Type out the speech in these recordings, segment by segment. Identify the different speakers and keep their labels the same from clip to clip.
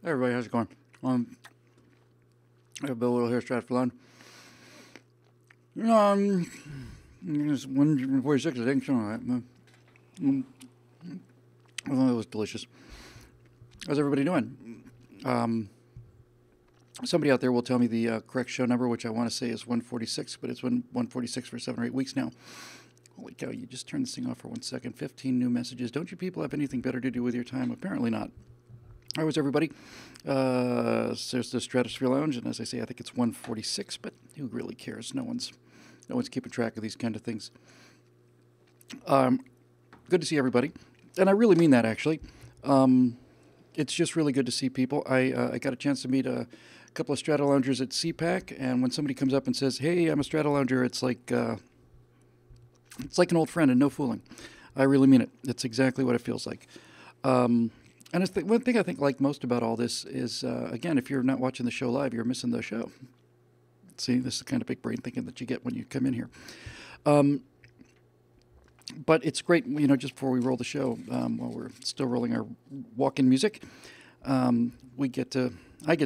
Speaker 1: Hey everybody, how's it going? I have Bill Little here, Stratosphere. It's 146, I think, something like that. Well, it was delicious. How's everybody doing? Somebody out there will tell me the correct show number, which I want to say is 146, but it's 146 for 7 or 8 weeks now. Holy cow, you just turned this thing off for 1 second. 15 new messages. Don't you people have anything better to do with your time? Apparently not. How is everybody? There's the Stratosphere Lounge, and as I say, I think it's 146, but who really cares? No one's keeping track of these kind of things. Good to see everybody, and I really mean that, actually. It's just really good to see people. I got a chance to meet a couple of Strata Loungers at CPAC, and when somebody comes up and says, "Hey, I'm a Strata Lounger," it's like an old friend, and no fooling. I really mean it. It's exactly what it feels like. And it's one thing I think like most about all this is, again, if you're not watching the show live, you're missing the show. See, this is the kind of big brain thinking that you get when you come in here. But it's great, just before we roll the show, while we're still rolling our walk-in music, I get to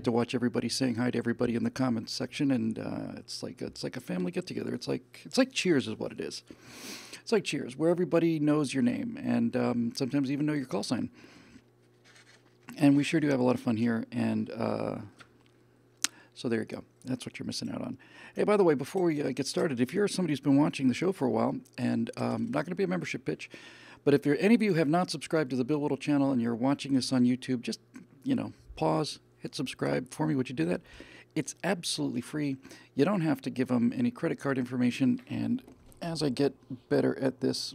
Speaker 1: watch everybody saying hi to everybody in the comments section, and it's like a family get-together. It's like Cheers is what it is. It's like Cheers, where everybody knows your name and sometimes even know your call sign. And we sure do have a lot of fun here, and so there you go. That's what you're missing out on. Hey, by the way, before we get started, if you're somebody who's been watching the show for a while, and not going to be a membership pitch, but if any of you have not subscribed to the Bill Whittle channel and you're watching this on YouTube, just, pause, hit subscribe for me. Would you do that? It's absolutely free. You don't have to give them any credit card information, and as I get better at this,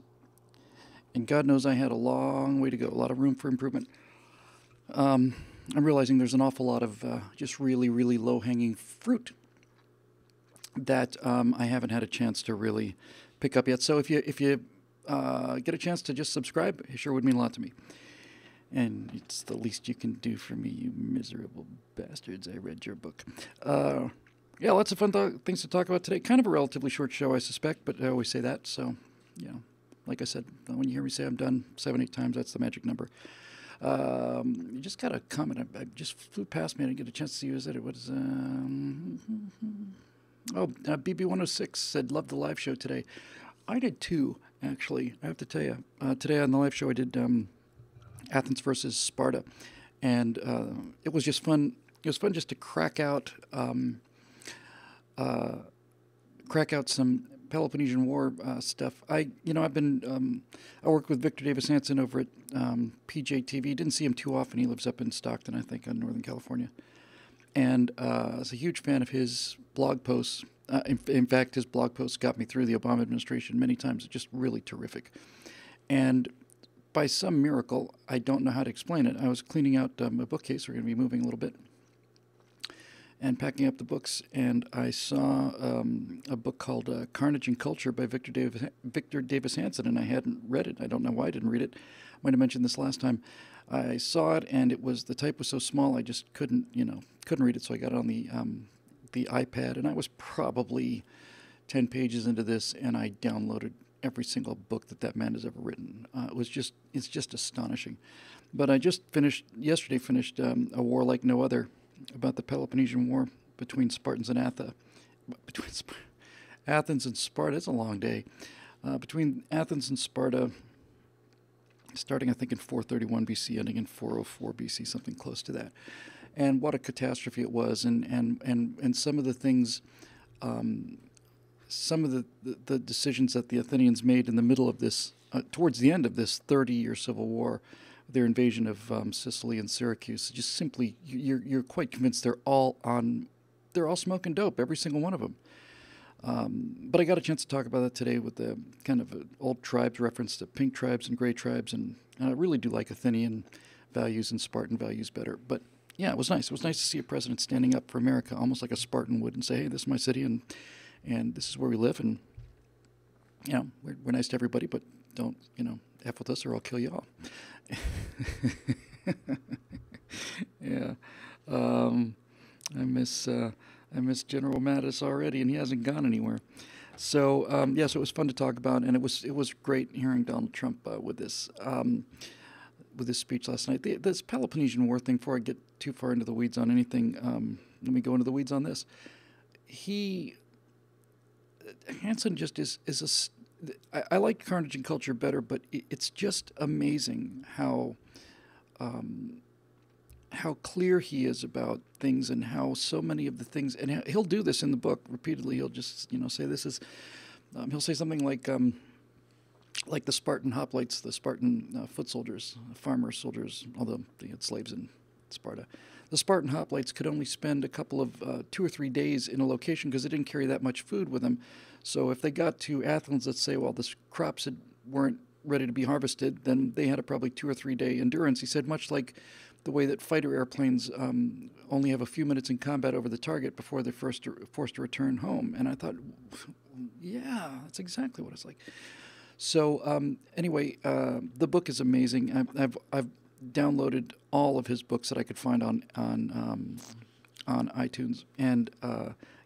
Speaker 1: and God knows I had a long way to go, a lot of room for improvement, I'm realizing there's an awful lot of just really, really low-hanging fruit that I haven't had a chance to really pick up yet. So if you get a chance to just subscribe, it sure would mean a lot to me. And it's the least you can do for me, you miserable bastards. I read your book. Yeah, lots of fun things to talk about today. Kind of a relatively short show, I suspect, but I always say that. So, like I said, when you hear me say I'm done 7, 8 times, that's the magic number. You just got a comment. I just flew past me. I didn't get a chance to see who was it. It was, BB106 said, "Love the live show today." I did too, actually. I have to tell you. Today on the live show, I did Athens versus Sparta. And it was just fun. It was fun just to crack out some Peloponnesian War stuff. I work with Victor Davis Hanson over at PJTV. Didn't see him too often. He lives up in Stockton, I think, in Northern California. And I was a huge fan of his blog posts. In fact, his blog posts got me through the Obama administration many times. It's just really terrific. And by some miracle, I don't know how to explain it, I was cleaning out my bookcase. We're going to be moving a little bit, and packing up the books, and I saw a book called Carnage and Culture by Victor Davis Hanson, and I hadn't read it. I don't know why I didn't read it. I might have mentioned this last time. I saw it, and the type was so small, I just couldn't read it, so I got it on the iPad, and I was probably 10 pages into this, and I downloaded every single book that man has ever written. It's just astonishing. But I just yesterday finished A War Like No Other, about the Peloponnesian War between Spartans and Athens and Sparta. It's a long day. Between Athens and Sparta, starting I think in 431 BC, ending in 404 BC, something close to that. And what a catastrophe it was, and some of the things, some of the decisions that the Athenians made in the middle of this, towards the end of this 30-year civil war, their invasion of Sicily and Syracuse, just simply, you're quite convinced they're all smoking dope, every single one of them. But I got a chance to talk about that today with the kind of old tribes reference to pink tribes and gray tribes, and I really do like Athenian values and Spartan values better. But yeah, it was nice. It was nice to see a president standing up for America, almost like a Spartan would, and say, "Hey, this is my city, and this is where we live, and we're nice to everybody, but don't F with us or I'll kill you all." Yeah, I miss General Mattis already, and he hasn't gone anywhere. So so it was fun to talk about, and it was great hearing Donald Trump with this. with his speech last night. This Peloponnesian War thing. Before I get too far into the weeds on anything, let me go into the weeds on this. Hansen just is I like Carnage and Culture better, but it's just amazing how clear he is about things, and how so many of the things, and he'll do this in the book repeatedly. He'll just say this is, he'll say something like the Spartan hoplites, the Spartan foot soldiers, farmer soldiers, although they had slaves in Sparta. The Spartan hoplites could only spend a couple of 2 or 3 days in a location because they didn't carry that much food with them. So if they got to Athens, let's say, while the crops weren't ready to be harvested, then they had a probably 2 or 3 day endurance. He said, much like the way that fighter airplanes only have a few minutes in combat over the target before they're forced to return home. And I thought, yeah, that's exactly what it's like. So anyway, the book is amazing. I've downloaded all of his books that I could find on iTunes, and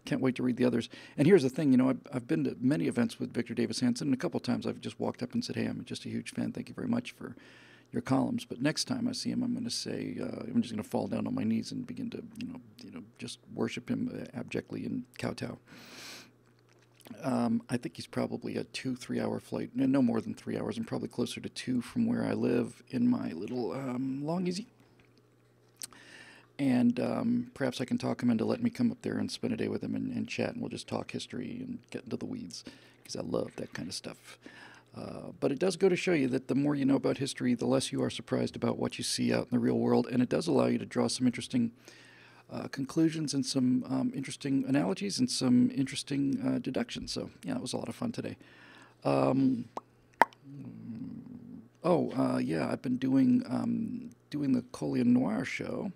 Speaker 1: can't wait to read the others. And here's the thing, I've been to many events with Victor Davis Hanson, and a couple of times I've just walked up and said, "Hey, I'm just a huge fan. Thank you very much for your columns." But next time I see him, I'm going to say, I'm just going to fall down on my knees and begin to, just worship him abjectly and kowtow. I think he's probably a 2-3 hour flight, no more than 3 hours, and probably closer to 2 from where I live in my little Long Easy. And perhaps I can talk him into letting me come up there and spend a day with him and chat, and we'll just talk history and get into the weeds, because I love that kind of stuff. But it does go to show you that the more you know about history, the less you are surprised about what you see out in the real world, and it does allow you to draw some interesting conclusions and some interesting analogies and some interesting deductions. So, yeah, it was a lot of fun today. Yeah, I've been doing the Collier Noir show,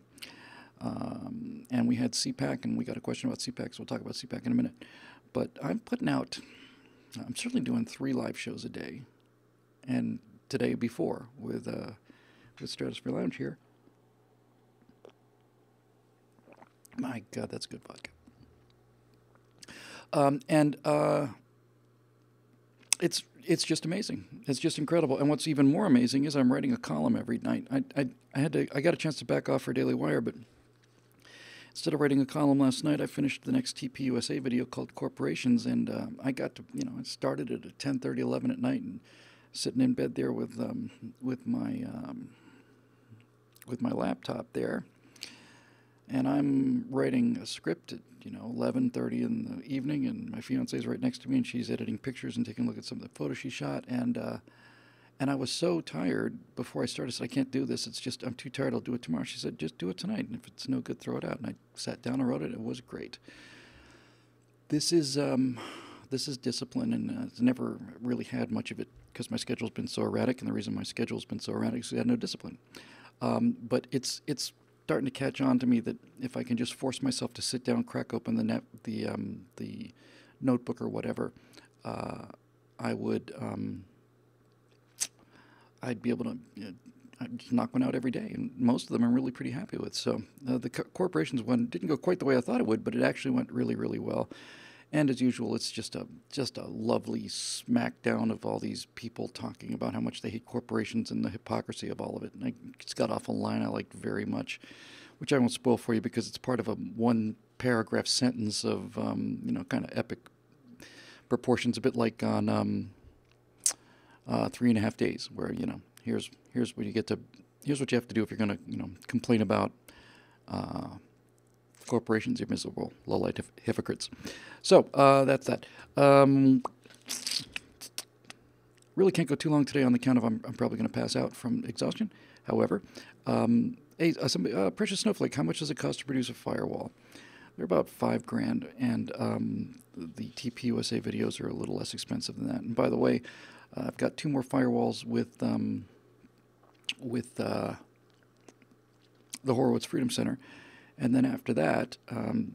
Speaker 1: and we had CPAC, and we got a question about CPAC, so we'll talk about CPAC in a minute. But I'm certainly doing 3 live shows a day, and today before with Stratosphere Lounge here. My God, that's good vodka. It's just amazing. It's just incredible. And what's even more amazing is I'm writing a column every night. I got a chance to back off for Daily Wire, but instead of writing a column last night, I finished the next TPUSA video called Corporations, and I got to, I started at 10:30, 11 at night, and sitting in bed there with my laptop there. And I'm writing a script at 11:30 in the evening, and my fiance's right next to me, and she's editing pictures and taking a look at some of the photos she shot. And I was so tired before I started. I said, "I can't do this. I'm too tired. I'll do it tomorrow." She said, "Just do it tonight, and if it's no good, throw it out." And I sat down and wrote it. It was great. This is discipline, and I've never really had much of it because my schedule's been so erratic. And the reason my schedule's been so erratic is I had no discipline. But it's starting to catch on to me that if I can just force myself to sit down, crack open the notebook or whatever, I'd be able to I'd just knock one out every day, and most of them I'm really pretty happy with. So the Corporations one didn't go quite the way I thought it would, but it actually went really, really well. And as usual, it's just a lovely smackdown of all these people talking about how much they hate corporations and the hypocrisy of all of it. And it's got off a line I liked very much, which I won't spoil for you because it's part of a 1-paragraph sentence of kind of epic proportions, a bit like on 3.5 Days, where here's what you have to do if you're going to complain about corporations, you're miserable, low-light hypocrites. So that's that. Really can't go too long today on the count of I'm probably going to pass out from exhaustion. However, Precious Snowflake, how much does it cost to produce a firewall? They're about $5,000, and the TPUSA videos are a little less expensive than that. And by the way, I've got 2 more firewalls with the Horowitz Freedom Center. And then after that,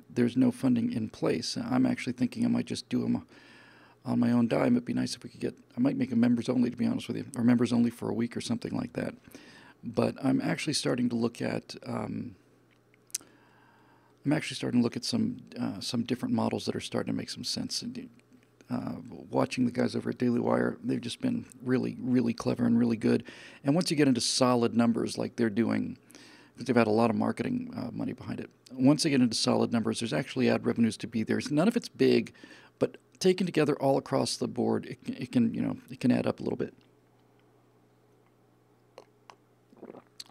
Speaker 1: there's no funding in place. I'm actually thinking I might just do them on my own dime. It'd be nice if we could I might make them members only, to be honest with you, or members only for a week or something like that. But I'm actually starting to look at some different models that are starting to make some sense. And Watching the guys over at Daily Wire, they've just been really, really clever and really good. And once you get into solid numbers like they're doing, because they've had a lot of marketing money behind it, once they get into solid numbers, there's actually ad revenues to be there. None of it's big, but taken together all across the board, it can add up a little bit.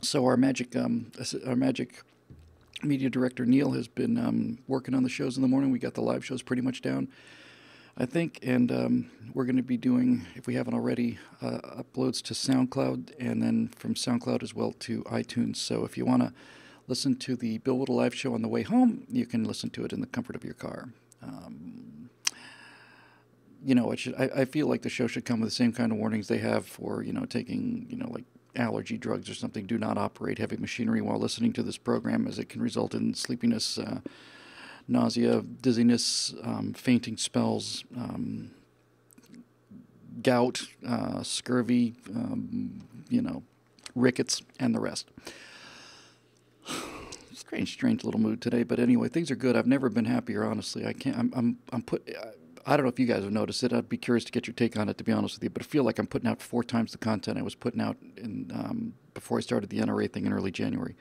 Speaker 1: So our magic media director Neil has been working on the shows in the morning. We got the live shows pretty much down, I think, and we're going to be doing, if we haven't already, uploads to SoundCloud, and then from SoundCloud as well to iTunes. So if you want to listen to the Bill Whittle live show on the way home, you can listen to it in the comfort of your car. I feel like the show should come with the same kind of warnings they have for, taking, like allergy drugs or something. Do not operate heavy machinery while listening to this program, as it can result in sleepiness, nausea, dizziness, fainting spells, gout, scurvy, rickets, and the rest. Strange little mood today, but anyway, things are good. I've never been happier, honestly. I don't know if you guys have noticed it. I'd be curious to get your take on it, to be honest with you. But I feel like I'm putting out 4 times the content I was putting out before I started the NRA thing in early January,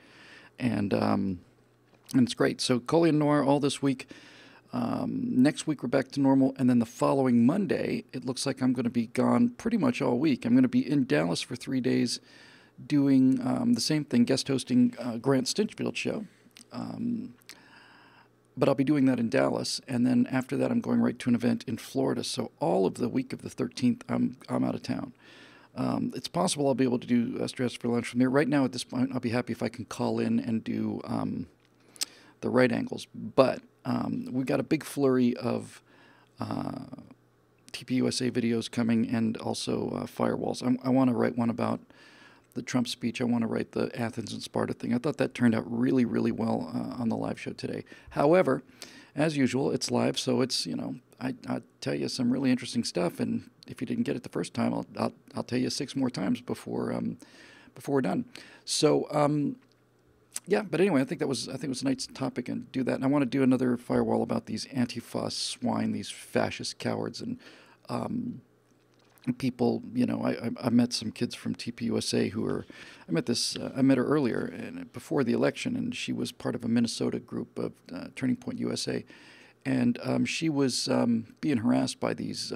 Speaker 1: and it's great. So Coley and Noir all this week. Next week we're back to normal, and then the following Monday, it looks like I'm going to be gone pretty much all week. I'm going to be in Dallas for 3 days, doing the same thing, guest hosting Grant Stinchfield's show. But I'll be doing that in Dallas, and then after that I'm going right to an event in Florida. So all of the week of the 13th, I'm out of town. It's possible I'll be able to do Stratosphere lunch from there. Right now, at this point, I'll be happy if I can call in and do the right angles. But we've got a big flurry of TPUSA videos coming, and also firewalls. I want to write one about the Trump speech. I want to write the Athens and Sparta thing. I thought that turned out really, really well on the live show today. However, as usual, it's live, so it's, I tell you some really interesting stuff, and if you didn't get it the first time, I'll tell you 6 more times before we're done. So yeah, but anyway, I think it was a nice topic, and do that. And I want to do another firewall about these Antifa swine, these fascist cowards, and people, I met some kids from TPUSA who are, I met her earlier and before the election, and she was part of a Minnesota group of Turning Point USA, and she was being harassed by these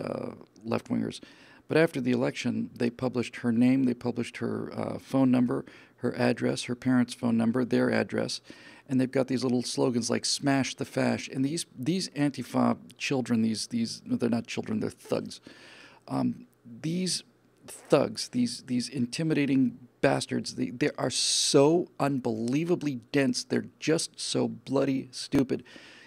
Speaker 1: left-wingers. But after the election, they published her name, they published her phone number, her address, her parents' phone number, their address, and they've got these little slogans like "Smash the Fash." And these Antifa children, they're not children, they're thugs. These thugs, these intimidating bastards, they are so unbelievably dense. They're just so bloody stupid.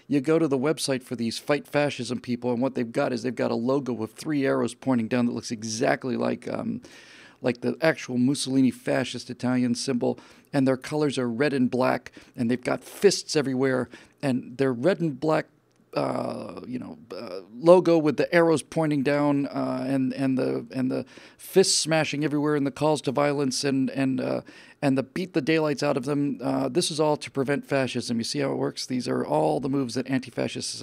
Speaker 1: You go to the website for these Fight Fascism people, and what they've got is they've got a logo with 3 arrows pointing down that looks exactly like the actual Mussolini fascist Italian symbol, and their colors are red and black, and they've got fists everywhere, and their red and black logo with the arrows pointing down, and the fists smashing everywhere, and the calls to violence, and the beat the daylights out of them. This is all to prevent fascism. You see how it works? These are all the moves that anti-fascists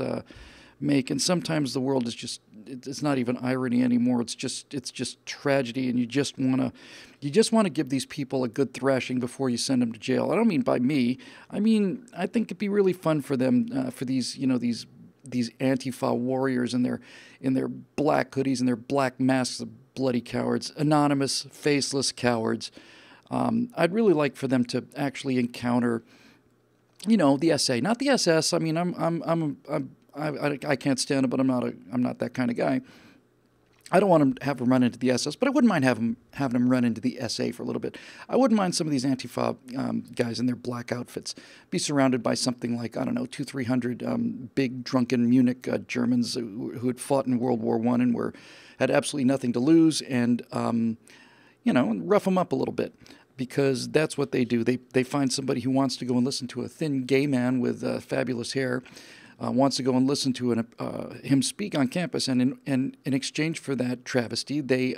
Speaker 1: make, and sometimes the world is just—it's not even irony anymore. It's just tragedy, and you just want to give these people a good thrashing before you send them to jail. I don't mean by me. I mean, I think it'd be really fun for them, for these Antifa warriors in their black hoodies and their black masks, of bloody cowards, anonymous, faceless cowards. I'd really like for them to actually encounter, the SA, not the SS. I mean, I can't stand it, but I'm not that kind of guy. I don't want them to have them run into the SS, but I wouldn't mind having them run into the SA for a little bit. I wouldn't mind some of these Antifa guys in their black outfits be surrounded by something like, I don't know, 200-300 big drunken Munich Germans who had fought in World War I and had absolutely nothing to lose, and rough them up a little bit. Because that's what they do. They find somebody who wants to go and listen to a thin gay man with fabulous hair, wants to go and listen to him speak on campus, and in exchange for that travesty, they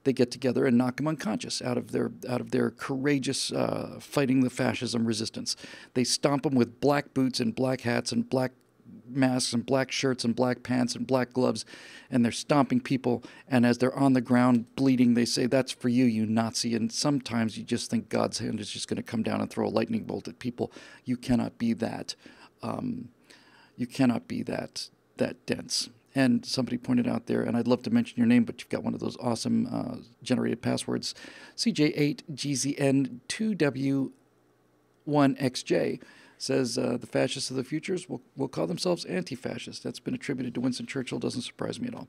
Speaker 1: get together and knock him unconscious out of their courageous fighting the fascism resistance. They stomp him with black boots and black hats and black masks and black shirts and black pants and black gloves, and they're stomping people, and as they're on the ground bleeding, they say, "That's for you, you Nazi." And sometimes you just think God's hand is just going to come down and throw a lightning bolt at people. You cannot be that. You cannot be that dense. And somebody pointed out there, and I'd love to mention your name, but you've got one of those awesome generated passwords, CJ8GZN2W1XJ, says the fascists of the futures will call themselves anti-fascist. That's been attributed to Winston Churchill. Doesn't surprise me at all.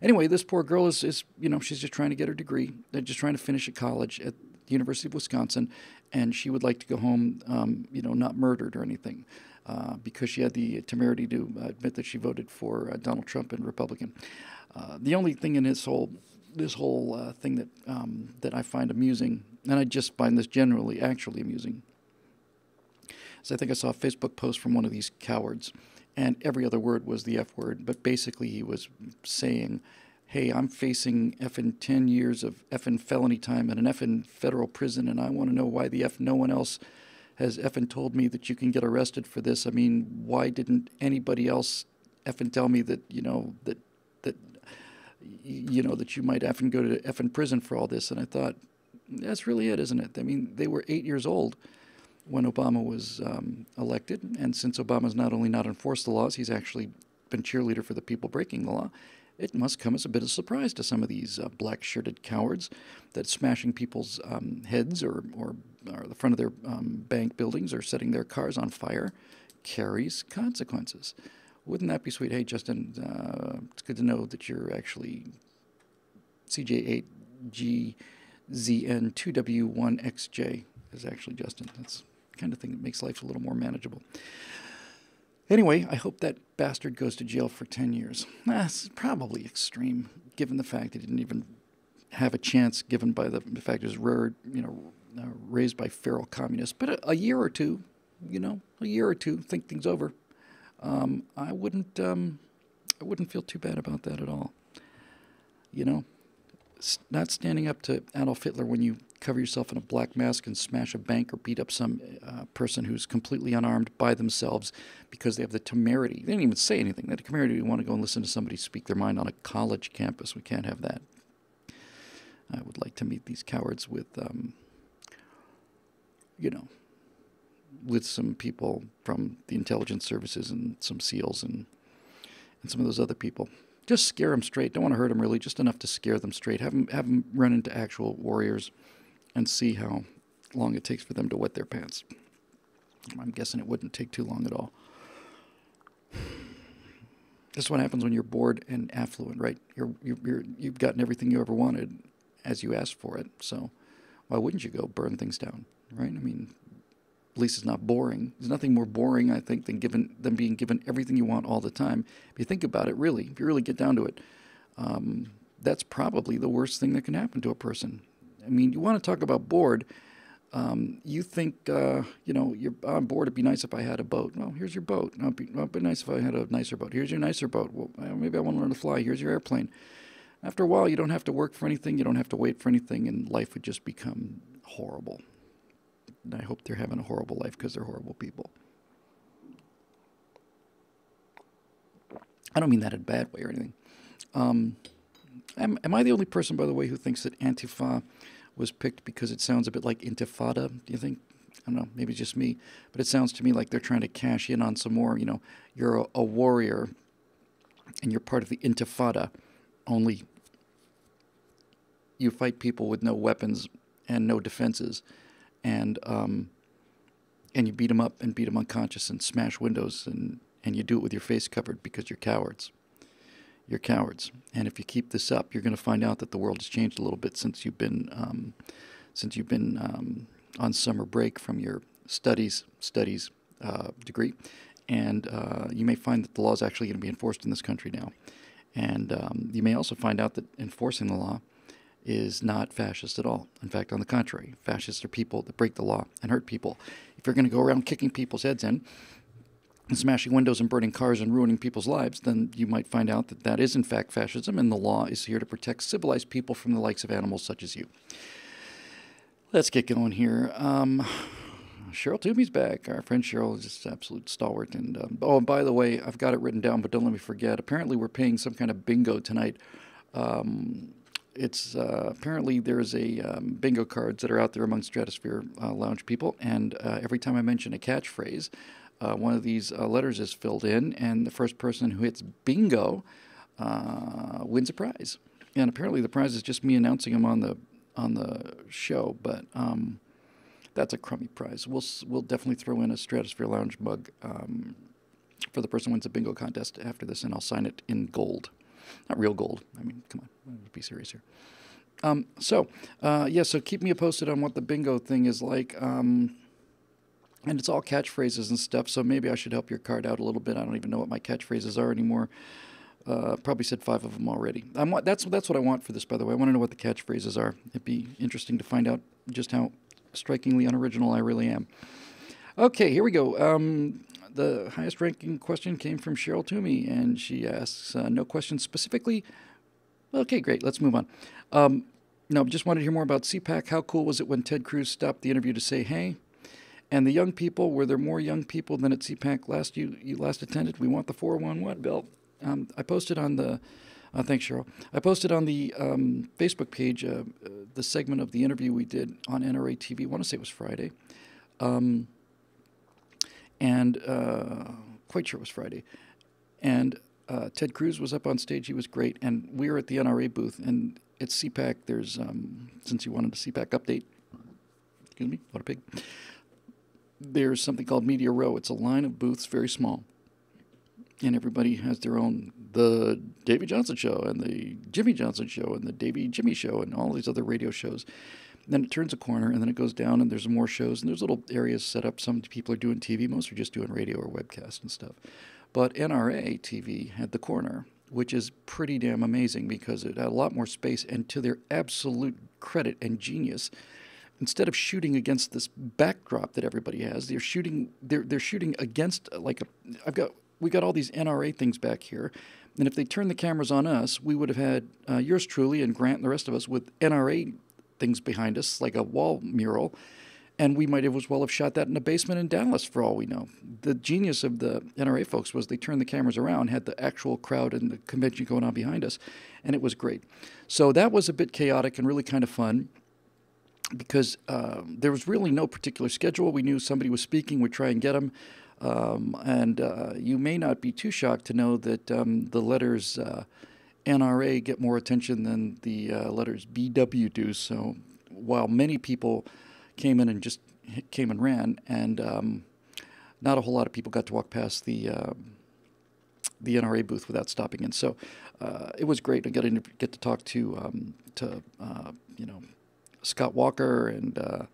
Speaker 1: Anyway, this poor girl is she's just trying to get her degree. They're just trying to finish at college at the University of Wisconsin, and she would like to go home, not murdered or anything. Because she had the temerity to admit that she voted for Donald Trump and Republican. The only thing in this whole thing that I find amusing, and I just find this generally actually amusing, is I think I saw a Facebook post from one of these cowards, and every other word was the F word, but basically he was saying, "Hey, I'm facing effing 10 years of effing felony time in an effing federal prison, and I want to know why the F no one else has effing told me that you can get arrested for this. I mean, why didn't anybody else effing tell me that, that you might effing go to effing prison for all this?" And I thought, that's really it, isn't it? I mean, they were 8 years old when Obama was elected. And since Obama's not only not enforced the laws, he's actually been cheerleader for the people breaking the law. It must come as a bit of surprise to some of these black-shirted cowards that smashing people's heads or the front of their bank buildings or setting their cars on fire carries consequences. Wouldn't that be sweet? Hey, Justin, it's good to know that you're actually CJ8GZN2W1XJ is actually Justin. That's the kind of thing that makes life a little more manageable. Anyway, I hope that bastard goes to jail for 10 years. That's probably extreme, given the fact that he didn't even have a chance, given by the fact he was raised by feral communists. But a year or two, think things over. I wouldn't feel too bad about that at all. Not standing up to Adolf Hitler when you cover yourself in a black mask and smash a bank or beat up some person who's completely unarmed by themselves because they have the temerity. They didn't even say anything. They had the temerity to want to go and listen to somebody speak their mind on a college campus. We can't have that. I would like to meet these cowards with, with some people from the intelligence services and some SEALs and some of those other people. Just scare them straight. Don't want to hurt them really, just enough to scare them straight. Have them run into actual warriors and see how long it takes for them to wet their pants. I'm guessing it wouldn't take too long at all. This is what happens when you're bored and affluent, right? You've gotten everything you ever wanted as you asked for it. So why wouldn't you go burn things down, right? I mean, at least it's not boring. There's nothing more boring, I think, than being given everything you want all the time. If you think about it, really, if you really get down to it, that's probably the worst thing that can happen to a person. I mean, you want to talk about bored. You think, I'm bored. It'd be nice if I had a boat. Well, here's your boat. It'd be nice if I had a nicer boat. Here's your nicer boat. Well, maybe I want to learn to fly. Here's your airplane. After a while, you don't have to work for anything. You don't have to wait for anything, and life would just become horrible. And I hope they're having a horrible life because they're horrible people. I don't mean that in a bad way or anything. Am I the only person, by the way, who thinks that Antifa was picked because it sounds a bit like intifada? Do you think? I don't know, maybe it's just me. But it sounds to me like they're trying to cash in on some more, you're a warrior and you're part of the intifada, only you fight people with no weapons and no defenses. And you beat them up and beat them unconscious and smash windows and you do it with your face covered because you're cowards. You're cowards. And if you keep this up, you're going to find out that the world has changed a little bit since you've been on summer break from your studies degree. And you may find that the law is actually going to be enforced in this country now. And you may also find out that enforcing the law is not fascist at all. In fact, on the contrary, fascists are people that break the law and hurt people. If you're going to go around kicking people's heads in and smashing windows and burning cars and ruining people's lives, then you might find out that that is in fact fascism, and the law is here to protect civilized people from the likes of animals such as you. Let's get going here. Cheryl Toomey's back. Our friend Cheryl is just absolute stalwart. And oh, and by the way, I've got it written down, but don't let me forget. Apparently, we're paying some kind of bingo tonight. It's apparently there's a bingo cards that are out there among Stratosphere Lounge people, and every time I mention a catchphrase, one of these letters is filled in, and the first person who hits bingo wins a prize. And apparently, the prize is just me announcing them on the show, but that's a crummy prize. We'll definitely throw in a Stratosphere Lounge mug for the person who wins a bingo contest after this, and I'll sign it in gold. Not real gold. I mean, come on. Let's be serious here. So keep me posted on what the bingo thing is like. And it's all catchphrases and stuff, so maybe I should help your card out a little bit. I don't even know what my catchphrases are anymore. Probably said 5 of them already. That's what I want for this, by the way. I want to know what the catchphrases are. It'd be interesting to find out just how strikingly unoriginal I really am. Okay, here we go. The highest ranking question came from Cheryl Toomey, and she asks, no questions specifically. Okay, great. Let's move on. No, just wanted to hear more about CPAC. How cool was it when Ted Cruz stopped the interview to say hey? And the young people, were there more young people than at CPAC you last attended? We want the 411, Bill. I posted on the, thanks, Cheryl. I posted on the Facebook page the segment of the interview we did on NRA TV. I want to say it was Friday. Quite sure it was Friday. And Ted Cruz was up on stage. He was great. And we were at the NRA booth. And at CPAC, there's, since you wanted a CPAC update, excuse me, what a pig, there's something called Media Row. It's a line of booths, very small. And everybody has their own, the Davey Johnson Show and the Jimmy Johnson Show and the Davey Jimmy Show and all these other radio shows. Then it turns a corner, and then it goes down, and there's more shows, and there's little areas set up. Some people are doing TV. Most are just doing radio or webcast and stuff. But NRA TV had the corner, which is pretty damn amazing because it had a lot more space. And to their absolute credit and genius, instead of shooting against this backdrop that everybody has, they're shooting against we got all these NRA things back here. And if they turned the cameras on us, we would have had yours truly and Grant and the rest of us with NRA things behind us, like a wall mural, and we might as well have shot that in a basement in Dallas for all we know. The genius of the NRA folks was they turned the cameras around, had the actual crowd and the convention going on behind us, and it was great. So that was a bit chaotic and really kind of fun because there was really no particular schedule. We knew somebody was speaking, we'd try and get them, and you may not be too shocked to know that the letters NRA get more attention than the letters BW do. So while many people came in and just came and ran, and not a whole lot of people got to walk past the NRA booth without stopping in. So it was great. I got to get to talk to Scott Walker and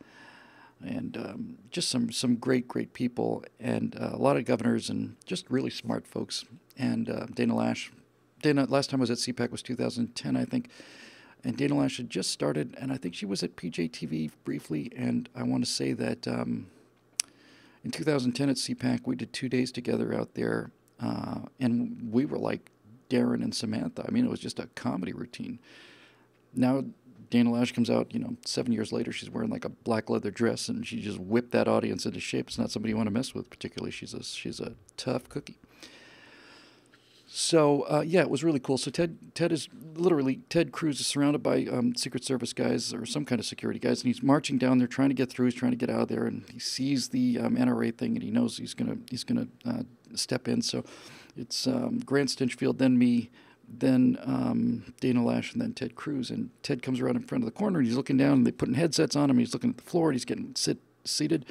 Speaker 1: just some great people, and a lot of governors and just really smart folks. And Dana Lash. Last time I was at CPAC was 2010, I think, and Dana Lash had just started, and I think she was at PJTV briefly, and I want to say that in 2010 at CPAC, we did 2 days together out there, and we were like Darren and Samantha. I mean, it was just a comedy routine. Now Dana Lash comes out, 7 years later, she's wearing like a black leather dress, and she just whipped that audience into shape. It's not somebody you want to mess with, particularly. She's a tough cookie. So, it was really cool. So Ted Cruz is surrounded by Secret Service guys or some kind of security guys, and he's marching down there trying to get through. He's trying to get out of there, and he sees the NRA thing, and he knows he's gonna step in. So it's Grant Stinchfield, then me, then Dana Lash, and then Ted Cruz. And Ted comes around in front of the corner, and he's looking down, and they're putting headsets on him. He's looking at the floor, and he's getting seated.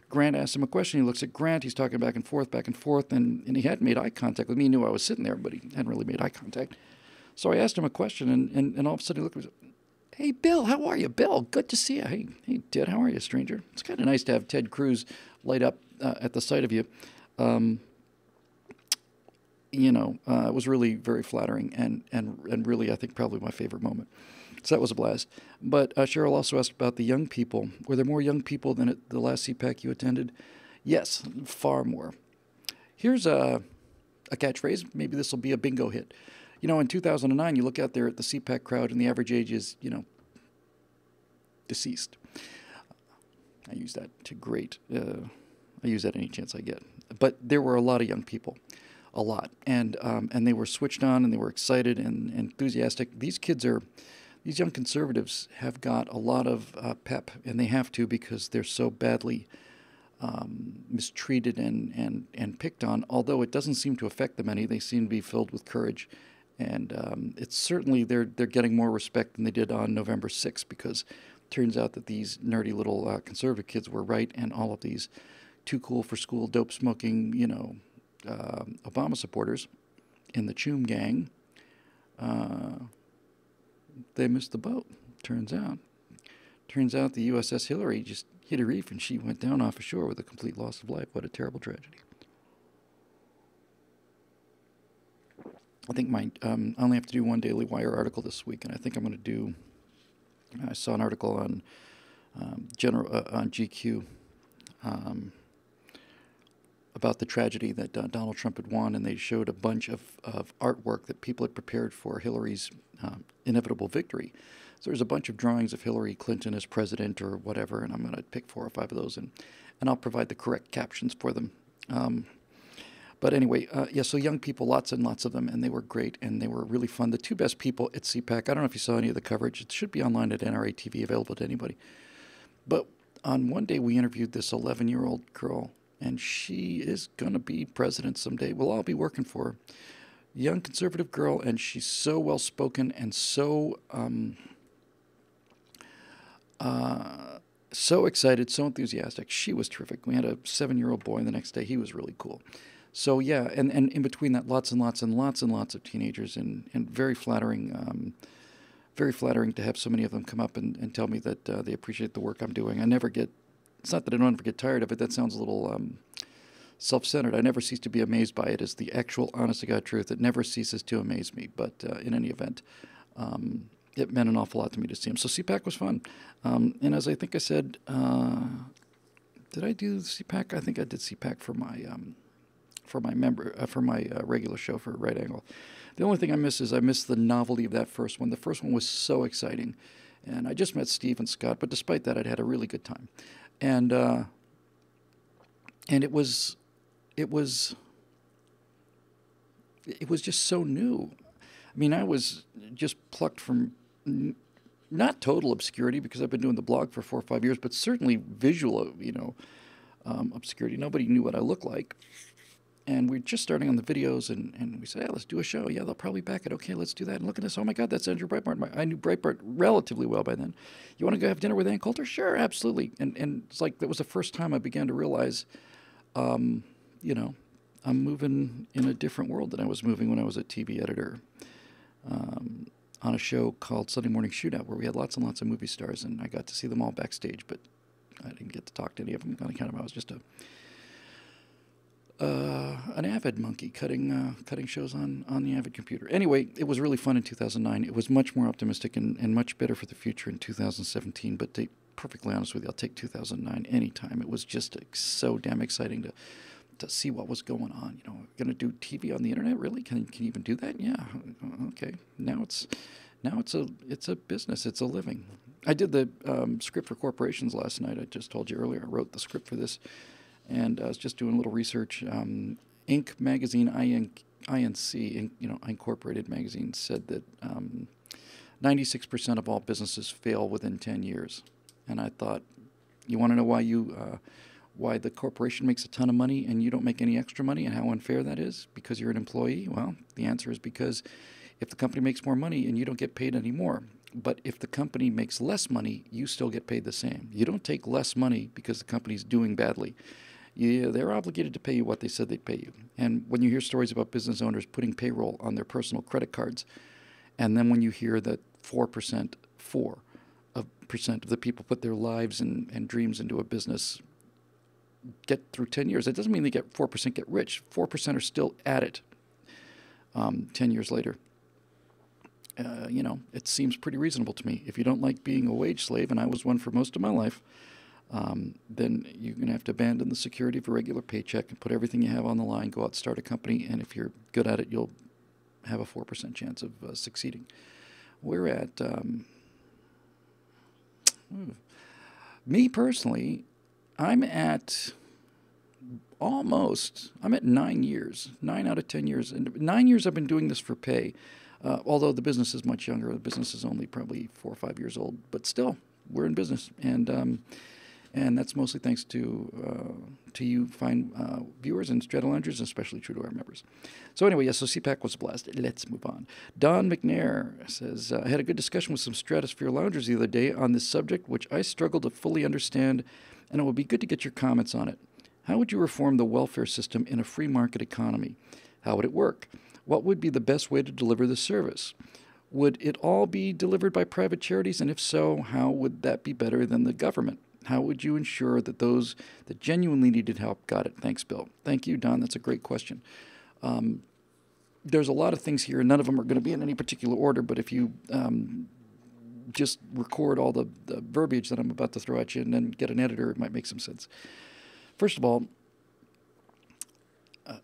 Speaker 1: Grant asked him a question. He looks at Grant. He's talking back and forth, and he hadn't made eye contact with me. He knew I was sitting there, but he hadn't really made eye contact. So I asked him a question, and all of a sudden he looked at me and said, "Hey, Bill, how are you? Bill, good to see you. Hey, Ted, how are you, stranger?" It's kind of nice to have Ted Cruz light up at the sight of you. It was really very flattering and really, I think, probably my favorite moment. So that was a blast. But Cheryl also asked about the young people. Were there more young people than at the last CPAC you attended? Yes, far more. Here's a catchphrase. Maybe this will be a bingo hit. In 2009, you look out there at the CPAC crowd, and the average age is, deceased. I use that to great. I use that any chance I get. But there were a lot of young people, a lot, and they were switched on and they were excited and enthusiastic. These young conservatives have got a lot of pep, and they have to because they're so badly mistreated and picked on. Although it doesn't seem to affect them any, they seem to be filled with courage, and it's certainly they're getting more respect than they did on November 6th because it turns out that these nerdy little conservative kids were right, and all of these too cool for school dope smoking, Obama supporters in the Choom gang, they missed the boat. Turns out the USS Hillary just hit a reef and she went down off ashore with a complete loss of life. What a terrible tragedy. I think I only have to do one Daily Wire article this week, and I think I'm going to do. I saw an article on on GQ. About the tragedy that Donald Trump had won, and they showed a bunch of artwork that people had prepared for Hillary's inevitable victory. So there's a bunch of drawings of Hillary Clinton as president or whatever, and I'm going to pick 4 or 5 of those, and I'll provide the correct captions for them. But anyway, yeah, so young people, lots and lots of them, and they were great, and they were really fun. The 2 best people at CPAC, I don't know if you saw any of the coverage. It should be online at NRA TV, available to anybody. But on one day, we interviewed this 11-year-old girl, and she is going to be president someday. We'll all be working for her. Young conservative girl, and she's so well-spoken and so so excited, so enthusiastic. She was terrific. We had a 7-year-old boy the next day. He was really cool. So, yeah, and in between that, lots and lots and lots and lots of teenagers, and very flattering to have so many of them come up and tell me that they appreciate the work I'm doing. I never get... It's not that I don't ever get tired of it. That sounds a little self-centered. I never cease to be amazed by it. It's the actual, honest-to-God truth. It never ceases to amaze me. But in any event, it meant an awful lot to me to see him. So CPAC was fun. And as I think I said, did I do CPAC? I think I did CPAC for my regular show for Right Angle. The only thing I miss is the novelty of that first one. The first one was so exciting. And I just met Steve and Scott, but despite that, I'd had a really good time. And it was just so new. I mean, I was just plucked from not total obscurity because I've been doing the blog for 4 or 5 years, but certainly visual, obscurity. Nobody knew what I looked like. And we're just starting on the videos, and we said, hey, let's do a show. Yeah, they'll probably back it. Okay, let's do that. And look at this. Oh, my God, that's Andrew Breitbart. I knew Breitbart relatively well by then. You want to go have dinner with Ann Coulter? Sure, absolutely. And it's like that was the first time I began to realize, I'm moving in a different world than I was moving when I was a TV editor on a show called Sunday Morning Shootout, where we had lots and lots of movie stars, and I got to see them all backstage, but I didn't get to talk to any of them on account of I was just an Avid monkey cutting shows on the Avid computer. Anyway, it was really fun in 2009. It was much more optimistic and much better for the future in 2017. But to be perfectly honest with you, I'll take 2009 anytime. It was just so damn exciting to see what was going on. Going to do TV on the internet? Really? Can you even do that? Yeah. Okay. Now it's a business. It's a living. I did the script for corporations last night. I just told you earlier. I wrote the script for this. And I was just doing a little research. Inc. magazine, INC, Incorporated magazine, said that 96% of all businesses fail within 10 years. And I thought, you want to know why the corporation makes a ton of money and you don't make any extra money, and how unfair that is? Because you're an employee? Well, the answer is because if the company makes more money and you don't get paid any more. But if the company makes less money, you still get paid the same. You don't take less money because the company's doing badly. Yeah, they're obligated to pay you what they said they'd pay you. And when you hear stories about business owners putting payroll on their personal credit cards, and then when you hear that 4% of the people put their lives and dreams into a business, get through 10 years, it doesn't mean they get 4% get rich. 4% are still at it 10 years later. It seems pretty reasonable to me. If you don't like being a wage slave, and I was one for most of my life, then you're going to have to abandon the security of a regular paycheck and put everything you have on the line, go out, start a company, and if you're good at it, you'll have a 4% chance of succeeding. We're at... me personally, I'm at I'm at 9 years, 9 out of 10 years. And 9 years I've been doing this for pay. Although the business is much younger. The business is only probably 4 or 5 years old. But still, we're in business. And that's mostly thanks to you fine viewers and Strata Loungers, especially true to our members. So anyway, yes, so CPAC was a blast. Let's move on. Don McNair says, I had a good discussion with some Stratosphere Loungers the other day on this subject, which I struggle to fully understand, and it would be good to get your comments on it. How would you reform the welfare system in a free market economy? How would it work? What would be the best way to deliver the service? Would it all be delivered by private charities? And if so, how would that be better than the government? How would you ensure that those that genuinely needed help got it? Thanks, Bill. Thank you, Don. That's a great question. There's a lot of things here, and none of them are going to be in any particular order, but if you just record all the verbiage that I'm about to throw at you and then get an editor, it might make some sense. First of all,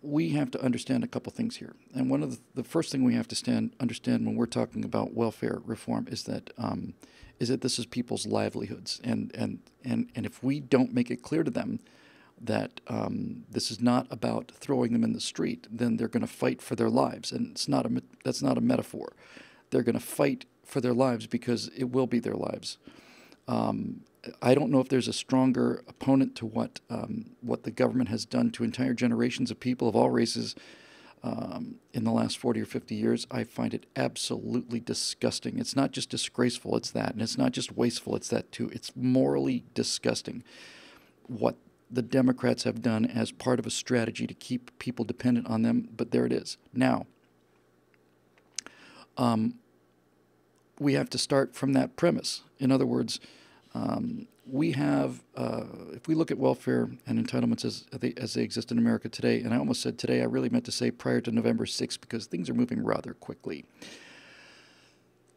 Speaker 1: we have to understand a couple things here. And one of the first thing we have to understand when we're talking about welfare reform is that this is people's livelihoods. And if we don't make it clear to them that this is not about throwing them in the street, then they're going to fight for their lives. And that's not a metaphor. They're going to fight for their lives because it will be their lives. I don't know if there's a stronger opponent to what the government has done to entire generations of people of all races in the last 40 or 50 years. I find it absolutely disgusting. It's not just disgraceful, it's that. And it's not just wasteful, it's that too. It's morally disgusting what the Democrats have done as part of a strategy to keep people dependent on them. But there it is. Now, we have to start from that premise. In other words, we have, if we look at welfare and entitlements as they exist in America today, and I almost said today, I really meant to say prior to November 6th because things are moving rather quickly.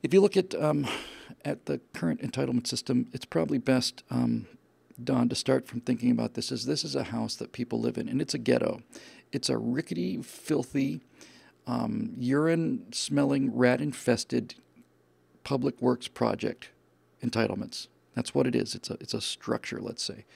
Speaker 1: If you look at the current entitlement system, it's probably best, Don, to start from thinking about this is a house that people live in, and it's a ghetto. It's a rickety, filthy, urine-smelling, rat-infested public works project entitlements. That's what it is. It's a structure, let's say.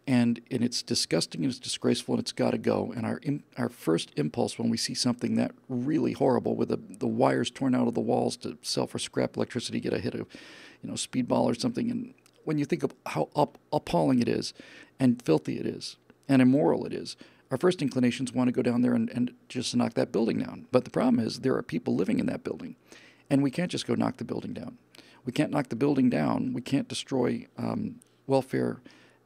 Speaker 1: And it's disgusting and it's disgraceful and it's got to go. And our first impulse when we see something that really horrible with the wires torn out of the walls to sell for scrap electricity, get a hit of, speedball or something. And when you think of how appalling it is and filthy it is and immoral it is, our first inclinations want to go down there and just knock that building down. But the problem is there are people living in that building. And we can't just go knock the building down. We can't knock the building down. We can't destroy welfare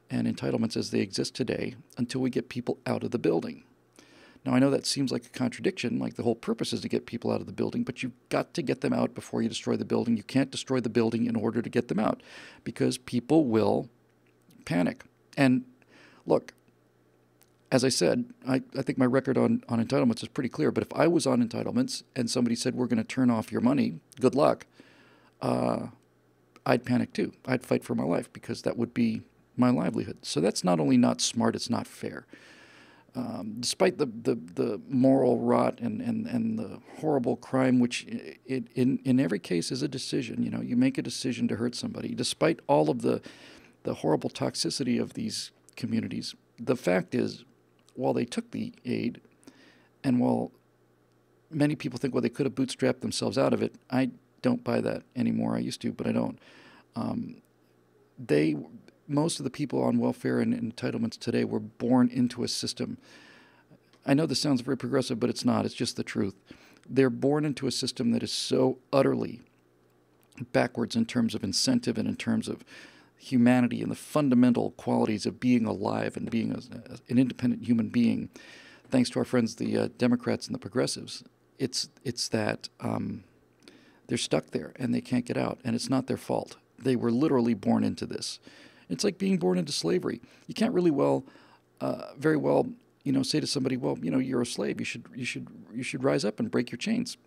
Speaker 1: and entitlements as they exist today until we get people out of the building. Now, I know that seems like a contradiction, like the whole purpose is to get people out of the building, but you've got to get them out before you destroy the building. You can't destroy the building in order to get them out because people will panic. And look, as I said, I think my record on entitlements is pretty clear, but if I was on entitlements and somebody said, we're going to turn off your money, good luck, I'd panic too. I'd fight for my life because that would be my livelihood. So that's not only not smart, it's not fair. Despite the moral rot and the horrible crime, which in every case is a decision. You make a decision to hurt somebody. Despite all of the horrible toxicity of these communities, the fact is, while they took the aid, and while many people think, well, they could have bootstrapped themselves out of it, I don't buy that anymore. I used to, but I don't. Most of the people on welfare and entitlements today were born into a system. I know this sounds very progressive, but it's not. It's just the truth. They're born into a system that is so utterly backwards in terms of incentive and in terms of humanity and the fundamental qualities of being alive and being an independent human being, thanks to our friends, the Democrats and the progressives. It's that they're stuck there and they can't get out, and it's not their fault. They were literally born into this. It's like being born into slavery. You can't really very well, say to somebody, well, you're a slave. You should rise up and break your chains.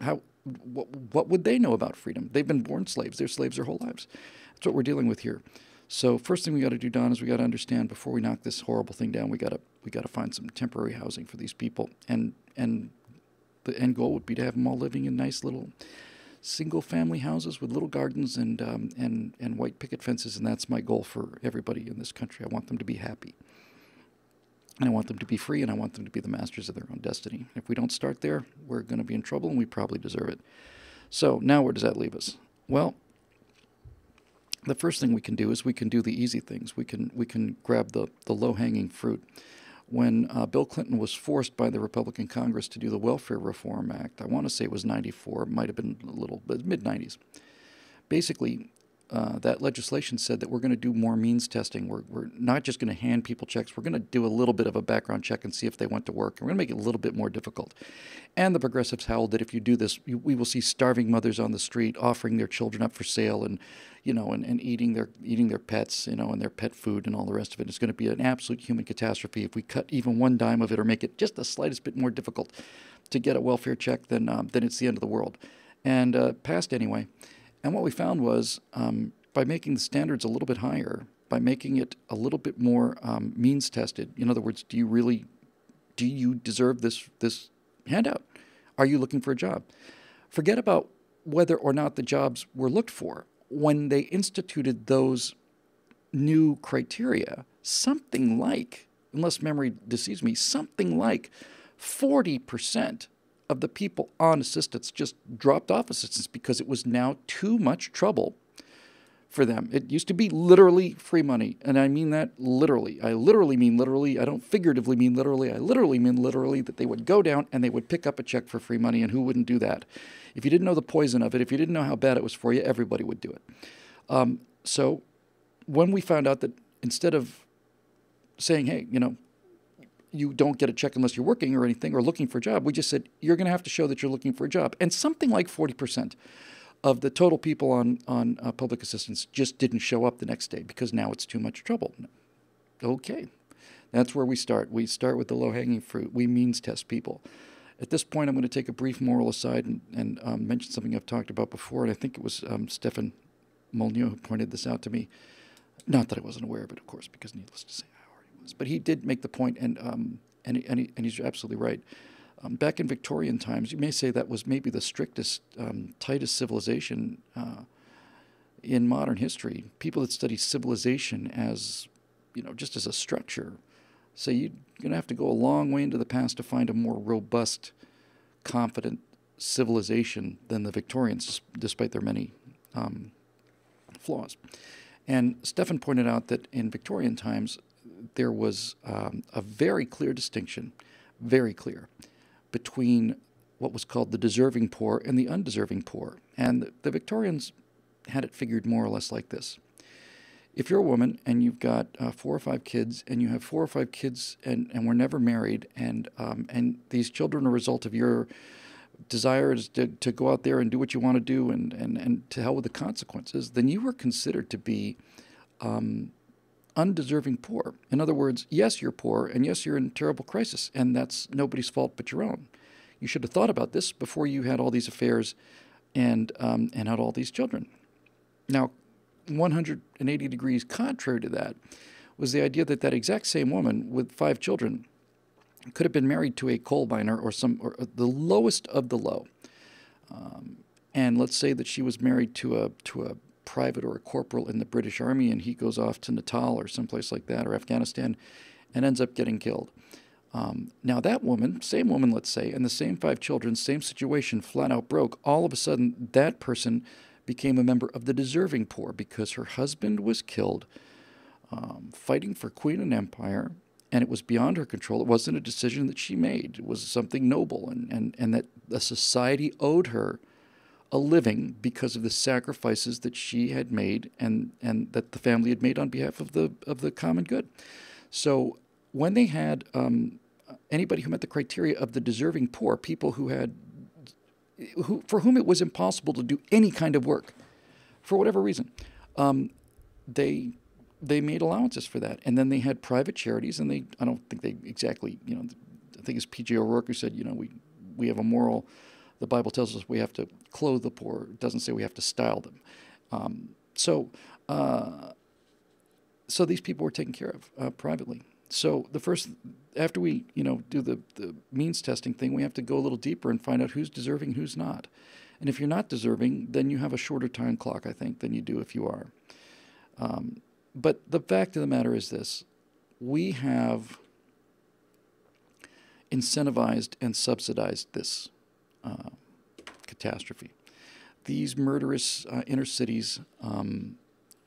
Speaker 1: What would they know about freedom? They've been born slaves. They're slaves their whole lives. That's what we're dealing with here. So first thing we got to do, Don, is we got to understand before we knock this horrible thing down, we got to find some temporary housing for these people, and the end goal would be to have them all living in nice little single-family houses with little gardens and white picket fences, and that's my goal for everybody in this country. I want them to be happy. And I want them to be free, and I want them to be the masters of their own destiny. If we don't start there, we're going to be in trouble, and we probably deserve it. So now where does that leave us? Well, the first thing we can do is we can do the easy things. We can grab the low-hanging fruit. When Bill Clinton was forced by the Republican Congress to do the Welfare Reform Act, I want to say it was 94, it might have been a little, but mid-90s. Basically, that legislation said that we're going to do more means testing. We're not just going to hand people checks. We're going to do a little bit of a background check and see if they want to work. And we're going to make it a little bit more difficult. And the progressives howled that if you do this, we will see starving mothers on the street offering their children up for sale and eating their pets, and their pet food and all the rest of it. It's going to be an absolute human catastrophe if we cut even one dime of it or make it just the slightest bit more difficult to get a welfare check. Then it's the end of the world. And passed anyway. And what we found was by making the standards a little bit higher, by making it a little bit more means tested. In other words, do you deserve this handout? Are you looking for a job? Forget about whether or not the jobs were looked for. When they instituted those new criteria, something like, unless memory deceives me, something like 40% of the people on assistance just dropped off assistance because it was now too much trouble for them. It used to be literally free money, and I mean that literally. I literally mean literally. I don't figuratively mean literally. I literally mean literally that they would go down and they would pick up a check for free money, and who wouldn't do that? If you didn't know the poison of it, if you didn't know how bad it was for you, everybody would do it. So when we found out that instead of saying, hey, you don't get a check unless you're working or anything or looking for a job, we just said, you're going to have to show that you're looking for a job. And something like 40% of the total people on public assistance just didn't show up the next day because now it's too much trouble. Okay, that's where we start. We start with the low-hanging fruit. We means test people. At this point, I'm going to take a brief moral aside and mention something I've talked about before, and I think it was Stefan Molyneux who pointed this out to me. Not that I wasn't aware of it, of course, because needless to say, I already was. But he did make the point, and he's absolutely right. Back in Victorian times, you may say that was maybe the strictest, tightest civilization in modern history. People that study civilization as, just as a structure, say you're going to have to go a long way into the past to find a more robust, confident civilization than the Victorians, despite their many flaws. And Stefan pointed out that in Victorian times, there was a very clear distinction, very clear, between what was called the deserving poor and the undeserving poor. And the Victorians had it figured more or less like this. If you're a woman and you've got 4 or 5 kids, and you have 4 or 5 kids and were never married, and these children are a result of your desire to go out there and do what you want to do and to hell with the consequences, then you were considered to be undeserving poor. In other words, yes, you're poor, and yes, you're in terrible crisis, and that's nobody's fault but your own. You should have thought about this before you had all these affairs and had all these children. Now, 180 degrees contrary to that was the idea that that exact same woman with 5 children could have been married to a coal miner or the lowest of the low. And let's say that she was married to a private or a corporal in the British Army, and he goes off to Natal or someplace like that, or Afghanistan, and ends up getting killed. Now that woman, same woman, let's say, and the same 5 children, same situation, flat out broke, all of a sudden that person became a member of the deserving poor because her husband was killed fighting for Queen and Empire, and it was beyond her control. It wasn't a decision that she made. It was something noble, and that the society owed her a living because of the sacrifices that she had made and that the family had made on behalf of the common good. So when they had anybody who met the criteria of the deserving poor, people for whom it was impossible to do any kind of work, for whatever reason, they made allowances for that. And then they had private charities, and I don't think they exactly, I think it's P.J. O'Rourke who said, we have a moral. The Bible tells us we have to clothe the poor. It doesn't say we have to style them. So these people were taken care of privately. So after we do the means testing thing, we have to go a little deeper and find out who's deserving and who's not. And if you're not deserving, then you have a shorter time clock, I think, than you do if you are. But the fact of the matter is this: we have incentivized and subsidized this catastrophe. These murderous inner cities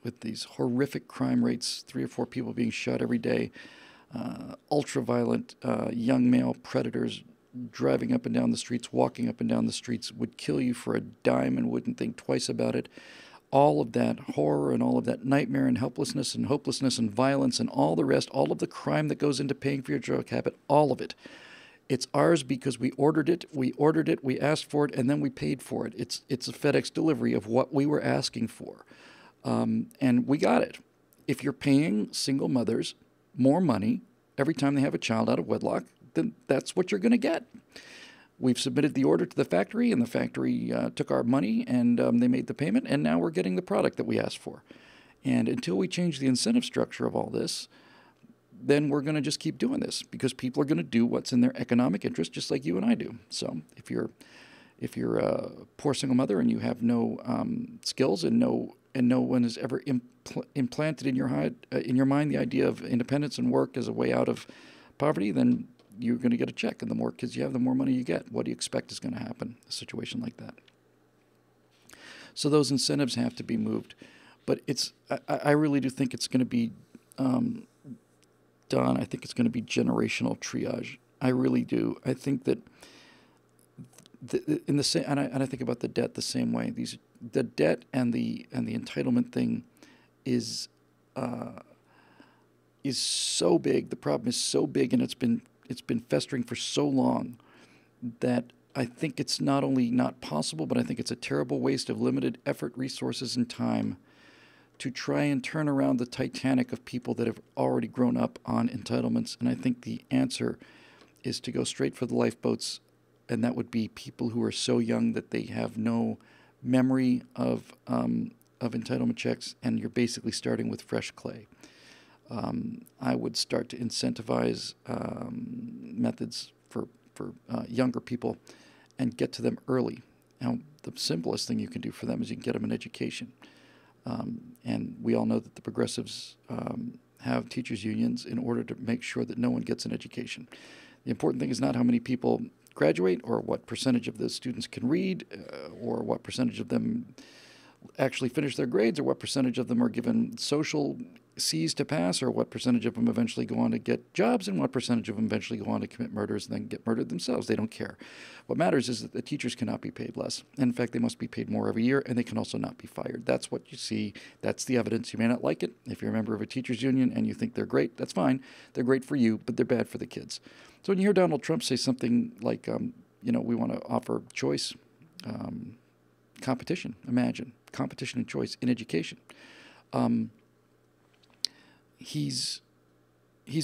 Speaker 1: with these horrific crime rates, 3 or 4 people being shot every day, ultra-violent young male predators driving up and down the streets, walking up and down the streets, would kill you for a dime and wouldn't think twice about it. All of that horror and all of that nightmare and helplessness and hopelessness and violence and all the rest, all of the crime that goes into paying for your drug habit, all of it. It's ours because we ordered it, we asked for it, and then we paid for it. It's a FedEx delivery of what we were asking for. And we got it. If you're paying single mothers more money every time they have a child out of wedlock, then that's what you're going to get. We've submitted the order to the factory, and the factory took our money, and they made the payment, and now we're getting the product that we asked for. And until we change the incentive structure of all this, then we're going to just keep doing this because people are going to do what's in their economic interest, just like you and I do. So if you're a poor single mother and you have no skills and no one has ever implanted in your mind the idea of independence and work as a way out of poverty, then you're going to get a check, and the more kids you have, the more money you get. What do you expect is going to happen in a situation like that? So those incentives have to be moved, but I really do think it's going to be done. I think it's going to be generational triage. I really do. I think that in the same, and I think about the debt the same way. The debt and the entitlement thing is so big. The problem is so big, and it's been festering for so long that I think it's not only not possible, but I think it's a terrible waste of limited effort, resources, and time to try and turn around the Titanic of people that have already grown up on entitlements. And I think the answer is to go straight for the lifeboats, and that would be people who are so young that they have no memory of entitlement checks, and you're basically starting with fresh clay. I would start to incentivize methods for younger people and get to them early. Now, the simplest thing you can do for them is you can get them an education. And we all know that the progressives have teachers' unions in order to make sure that no one gets an education. The important thing is not how many people graduate or what percentage of the students can read or what percentage of them actually finish their grades or what percentage of them are given social C's to pass or what percentage of them eventually go on to get jobs and what percentage of them eventually go on to commit murders and then get murdered themselves. They don't care. What matters is that the teachers cannot be paid less. In fact, they must be paid more every year, and they can also not be fired. That's what you see. That's the evidence. You may not like it. If you're a member of a teachers union and you think they're great, that's fine. They're great for you, but they're bad for the kids. So when you hear Donald Trump say something like, we want to offer choice, competition, imagine, competition and choice in education. He's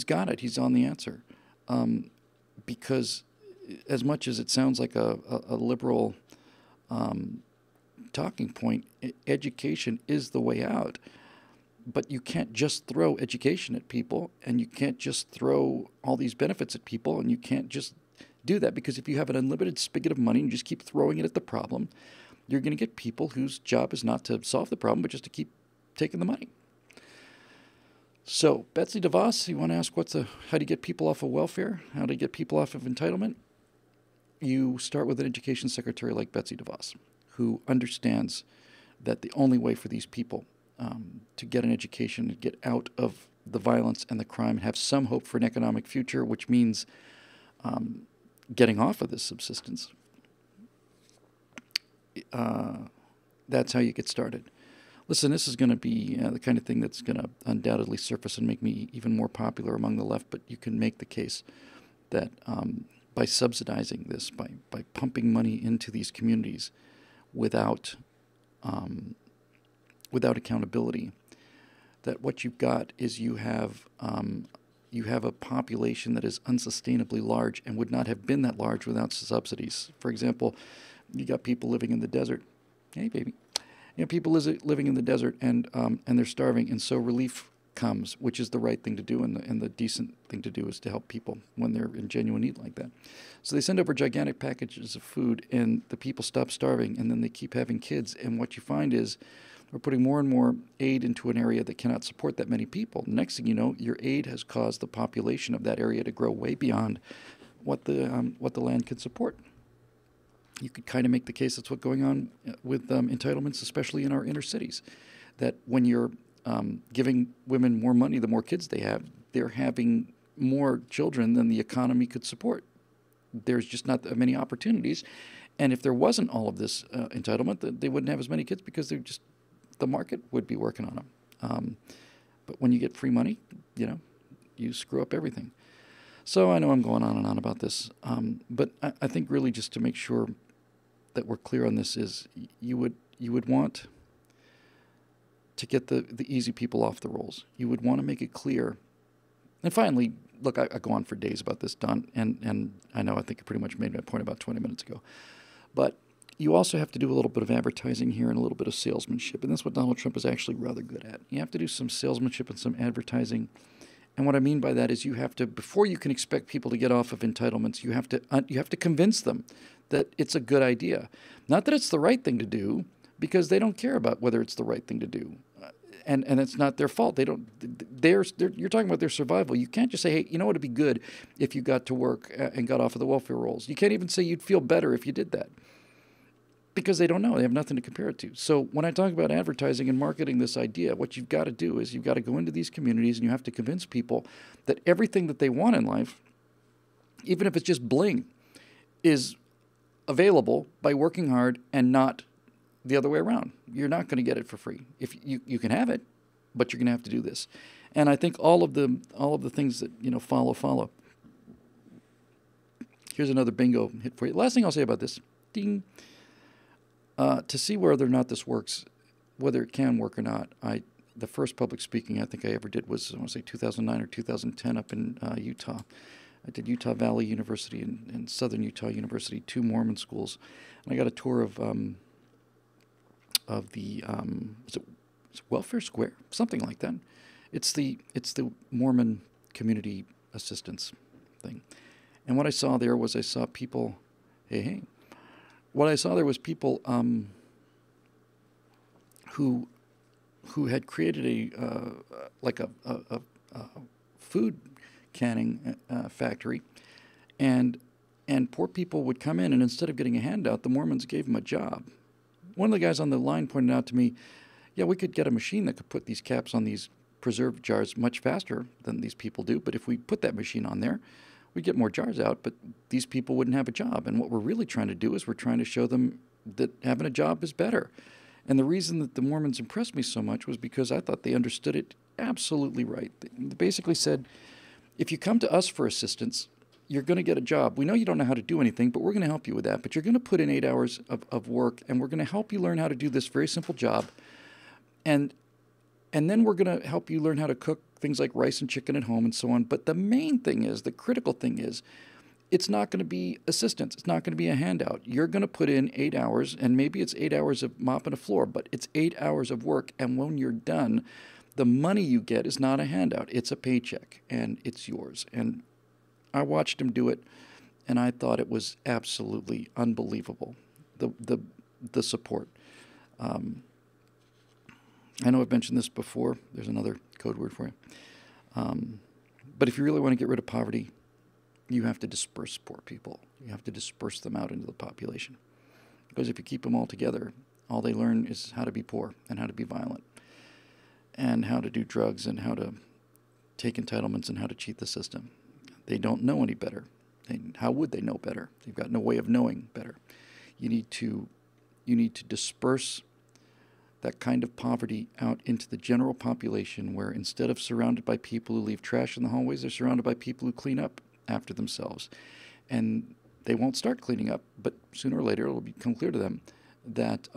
Speaker 1: got it. He's on the answer. Because as much as it sounds like a liberal talking point, education is the way out. But you can't just throw education at people, and you can't just throw all these benefits at people, and you can't just do that, because if you have an unlimited spigot of money and you just keep throwing it at the problem, you're going to get people whose job is not to solve the problem, but just to keep taking the money. So, Betsy DeVos, you want to ask how do you get people off of welfare? How do you get people off of entitlement? You start with an education secretary like Betsy DeVos, who understands that the only way for these people to get an education, to get out of the violence and the crime, and have some hope for an economic future, which means getting off of this subsistence, that's how you get started. Listen, this is going to be the kind of thing that's going to undoubtedly surface and make me even more popular among the left, but you can make the case that by subsidizing this, by pumping money into these communities without accountability, that what you've got is you have a population that is unsustainably large and would not have been that large without subsidies. For example, you got people living in the desert. Hey, baby. People living in the desert and they're starving, and so relief comes, which is the right thing to do, and the decent thing to do is to help people when they're in genuine need like that. So they send over gigantic packages of food, and the people stop starving, and then they keep having kids. And what you find is we're putting more and more aid into an area that cannot support that many people. Next thing you know, your aid has caused the population of that area to grow way beyond what the land can support. You could kind of make the case that's what's going on with entitlements, especially in our inner cities, that when you're giving women more money, the more kids they have, they're having more children than the economy could support. There's just not that many opportunities. And if there wasn't all of this entitlement, they wouldn't have as many kids because the market would be working on them. But when you get free money, you screw up everything. So I know I'm going on and on about this, but I think really just to make sure that we're clear on this is you would want to get the easy people off the rolls. You would want to make it clear. And finally, look, I go on for days about this, Don, and I know I think I pretty much made my point about 20 minutes ago. But you also have to do a little bit of advertising here and a little bit of salesmanship, and that's what Donald Trump is actually rather good at. You have to do some salesmanship and some advertising. And what I mean by that is you have to, before you can expect people to get off of entitlements, you have to convince them that it's a good idea. Not that it's the right thing to do, because they don't care about whether it's the right thing to do. And it's not their fault. You're talking about their survival. You can't just say, hey, you know what, it'd be good if you got to work and got off of the welfare rolls. You can't even say you'd feel better if you did that, because they don't know. They have nothing to compare it to. So when I talk about advertising and marketing this idea, what you've got to do is you've got to go into these communities and you have to convince people that everything that they want in life, even if it's just bling, is available by working hard and not the other way around. You're not going to get it for free. If you can have it, but you're going to have to do this. And I think all of the things that follow. Here's another bingo hit for you. Last thing I'll say about this, ding. To see whether or not this works, whether it can work or not, the first public speaking I think I ever did was, I want to say 2009 or 2010 up in Utah. I did Utah Valley University and Southern Utah University, 2 Mormon schools. And I got a tour of the is it Welfare Square, something like that. It's the Mormon community assistance thing. And what I saw there was people, hey. What I saw there was people who had created a food canning factory, and poor people would come in, and instead of getting a handout, the Mormons gave them a job. One of the guys on the line pointed out to me, yeah, we could get a machine that could put these caps on these preserved jars much faster than these people do, but if we put that machine on there, we'd get more jars out, but these people wouldn't have a job. And what we're really trying to do is we're trying to show them that having a job is better. And the reason that the Mormons impressed me so much was because I thought they understood it absolutely right. They basically said, if you come to us for assistance, you're going to get a job. We know you don't know how to do anything, but we're going to help you with that. But you're going to put in 8 hours of work, and we're going to help you learn how to do this very simple job. And then we're going to help you learn how to cook things like rice and chicken at home and so on. But the main thing is, the critical thing is, it's not going to be assistance. It's not going to be a handout. You're going to put in 8 hours, and maybe it's 8 hours of mopping a floor, but it's 8 hours of work. And when you're done, the money you get is not a handout. It's a paycheck, and it's yours. And I watched him do it, and I thought it was absolutely unbelievable, the support. I know I've mentioned this before. There's another code word for you. But if you really want to get rid of poverty, you have to disperse poor people. You have to disperse them out into the population. Because if you keep them all together, all they learn is how to be poor and how to be violent and how to do drugs and how to take entitlements and how to cheat the system. They don't know any better. How would they know better? They've got no way of knowing better. You need to disperse that kind of poverty out into the general population, where instead of surrounded by people who leave trash in the hallways, they're surrounded by people who clean up after themselves. And they won't start cleaning up, but sooner or later it will become clear to them that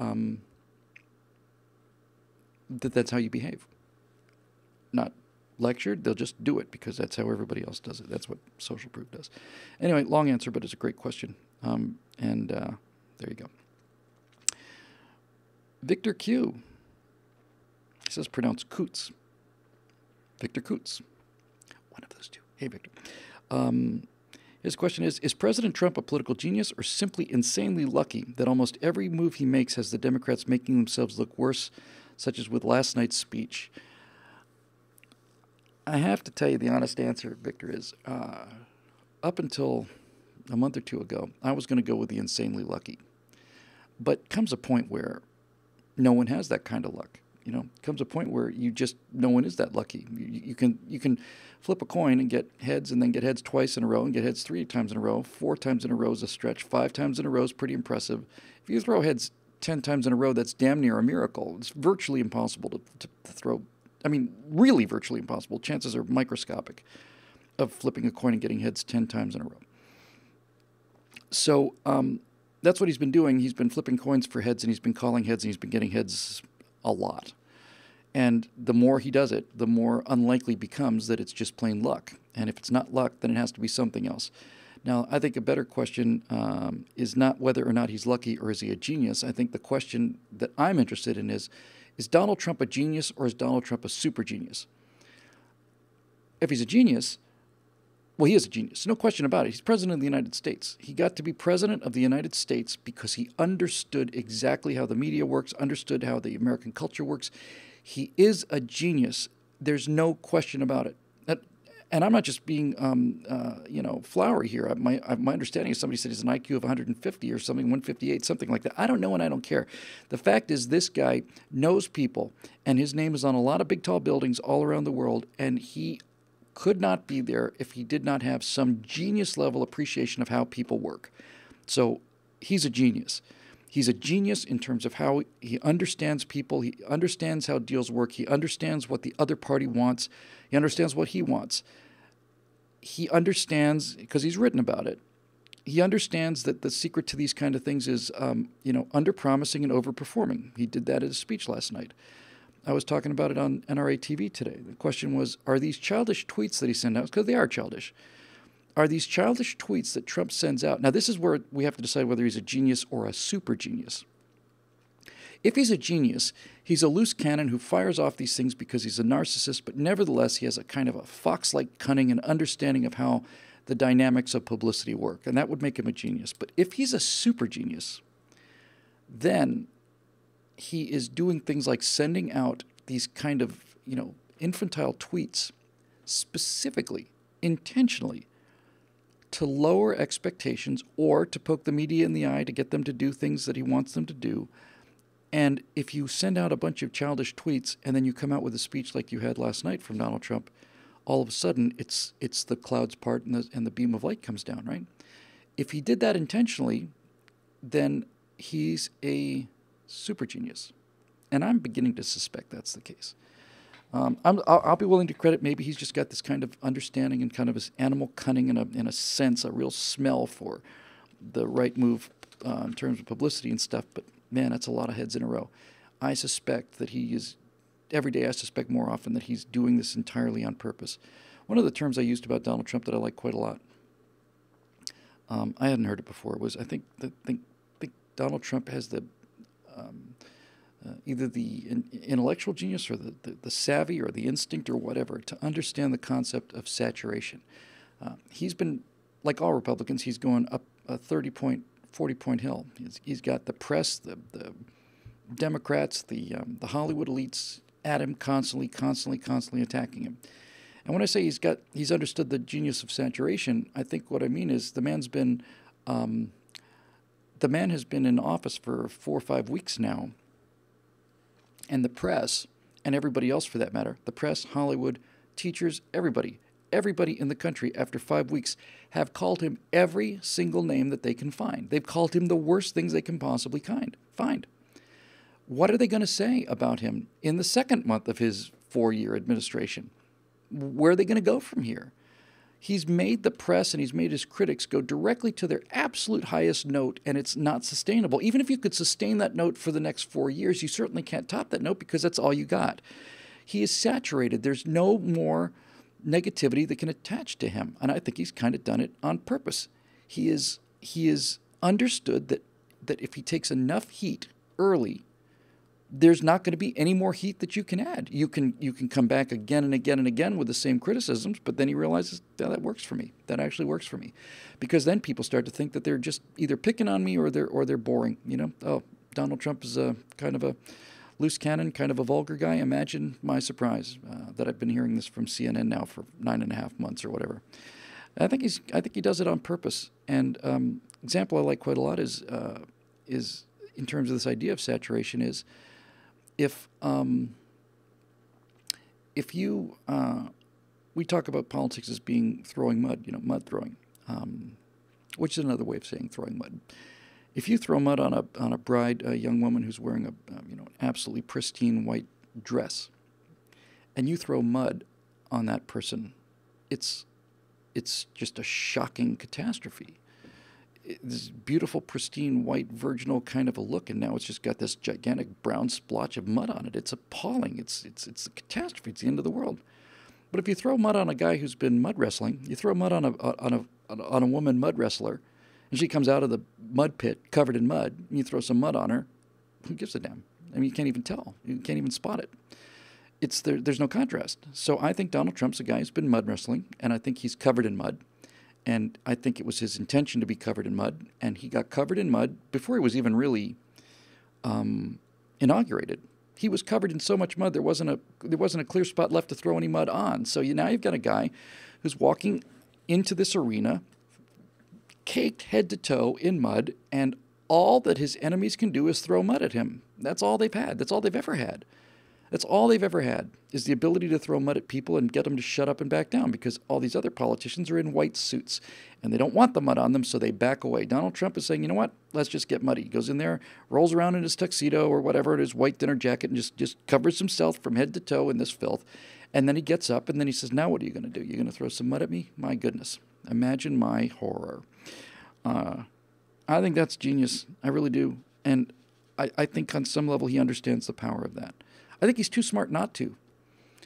Speaker 1: that's how you behave. Not lectured, they'll just do it because that's how everybody else does it. That's what social proof does. Anyway, long answer, but it's a great question. There you go. Victor Q says pronounced Coots. Victor Kutz. One of those two. Hey, Victor. His question is President Trump a political genius or simply insanely lucky that almost every move he makes has the Democrats making themselves look worse, such as with last night's speech? I have to tell you the honest answer, Victor, is up until a month or two ago, I was going to go with the insanely lucky. But comes a point where no one has that kind of luck. Comes a point where no one is that lucky. You can flip a coin and get heads and then get heads twice in a row and get heads 3 times in a row. 4 times in a row is a stretch. 5 times in a row is pretty impressive. If you throw heads 10 times in a row, that's damn near a miracle. It's virtually impossible to throw. I mean, really virtually impossible. Chances are microscopic of flipping a coin and getting heads 10 times in a row. So that's what he's been doing. He's been flipping coins for heads, and he's been calling heads, and he's been getting heads a lot. And the more he does it, the more unlikely it becomes that it's just plain luck. And if it's not luck, then it has to be something else. Now, I think a better question is not whether or not he's lucky or is he a genius. I think the question that I'm interested in is Donald Trump a genius or is Donald Trump a super genius? If he's a genius, well, he is a genius. No question about it. He's president of the United States. He got to be president of the United States because he understood exactly how the media works, understood how the American culture works. He is a genius. There's no question about it. And I'm not just being, flowery here. My understanding is somebody said he's an IQ of 150 or something, 158, something like that. I don't know and I don't care. The fact is this guy knows people, and his name is on a lot of big, tall buildings all around the world, and he could not be there if he did not have some genius-level appreciation of how people work. So he's a genius. He's a genius in terms of how he understands people. He understands how deals work. He understands what the other party wants. He understands what he wants. He understands, because he's written about it, he understands that the secret to these kind of things is, under-promising and over-performing. He did that at his speech last night. I was talking about it on NRA TV today. The question was, are these childish tweets that he sent out, because they are childish, are these childish tweets that Trump sends out? Now, this is where we have to decide whether he's a genius or a super genius. If he's a genius, he's a loose cannon who fires off these things because he's a narcissist, but nevertheless, he has a kind of a fox-like cunning and understanding of how the dynamics of publicity work, and that would make him a genius. But if he's a super genius, then he is doing things like sending out these kind of, infantile tweets specifically, intentionally, to lower expectations or to poke the media in the eye to get them to do things that he wants them to do. And if you send out a bunch of childish tweets and then you come out with a speech like you had last night from Donald Trump, all of a sudden it's the clouds part and the beam of light comes down, right? If he did that intentionally, then he's a super genius. And I'm beginning to suspect that's the case. I'll be willing to credit maybe he's just got this kind of understanding and kind of this animal cunning in a sense, a real smell for the right move in terms of publicity and stuff. But, man, that's a lot of heads in a row. I suspect that he is, every day I suspect more often that he's doing this entirely on purpose. One of the terms I used about Donald Trump that I like quite a lot, I hadn't heard it before, was I think Donald Trump has the either the intellectual genius or the savvy or the instinct or whatever to understand the concept of saturation. He's been, like all Republicans, he's going up a 30-point, 40-point hill. He's got the press, the Democrats, the Hollywood elites at him constantly attacking him. And when I say he's understood the genius of saturation, I think what I mean is the man has been in office for 4 or 5 weeks now. And the press, and everybody else for that matter, the press, Hollywood, teachers, everybody in the country after 5 weeks have called him every single name that they can find. They've called him the worst things they can possibly find. What are they going to say about him in the second month of his 4-year administration? Where are they going to go from here? He's made the press and he's made his critics go directly to their absolute highest note, and it's not sustainable. Even if you could sustain that note for the next 4 years, you certainly can't top that note because that's all you got. He is saturated. There's no more negativity that can attach to him, and I think he's kind of done it on purpose. He is understood that if he takes enough heat early, there's not going to be any more heat that you can add. You can come back again and again and again with the same criticisms, but then he realizes, yeah, that works for me. That actually works for me, because then people start to think that they're just either picking on me or they're boring. You know, oh, Donald Trump is a kind of a loose cannon, kind of a vulgar guy. Imagine my surprise that I've been hearing this from CNN now for 9.5 months or whatever. I think he does it on purpose. And example I like quite a lot is in terms of this idea of saturation is if you we talk about politics as being throwing mud, you know, mud throwing, which is another way of saying throwing mud. If you throw mud on a bride, a young woman who's wearing an absolutely pristine white dress, and you throw mud on that person, it's just a shocking catastrophe. This beautiful, pristine, white, virginal kind of a look, and now it's just got this gigantic brown splotch of mud on it. It's appalling. It's a catastrophe. It's the end of the world. But if you throw mud on a guy who's been mud wrestling, you throw mud on a woman mud wrestler, and she comes out of the mud pit covered in mud, and you throw some mud on her, who gives a damn? I mean, you can't even tell. You can't even spot it. There's no contrast. So I think Donald Trump's a guy who's been mud wrestling, and I think he's covered in mud. And I think it was his intention to be covered in mud, and he got covered in mud before he was even really inaugurated. He was covered in so much mud there wasn't a clear spot left to throw any mud on. So now you've got a guy who's walking into this arena, caked head to toe in mud, and all that his enemies can do is throw mud at him. That's all they've had. That's all they've ever had. That's all they've ever had, is the ability to throw mud at people and get them to shut up and back down, because all these other politicians are in white suits and they don't want the mud on them, so they back away. Donald Trump is saying, you know what, let's just get muddy. He goes in there, rolls around in his tuxedo or whatever, in his white dinner jacket, and just covers himself from head to toe in this filth. And then he gets up and then he says, now what are you going to do? You're going to throw some mud at me? My goodness. Imagine my horror. I think that's genius. I really do. And I think on some level he understands the power of that. I think he's too smart not to.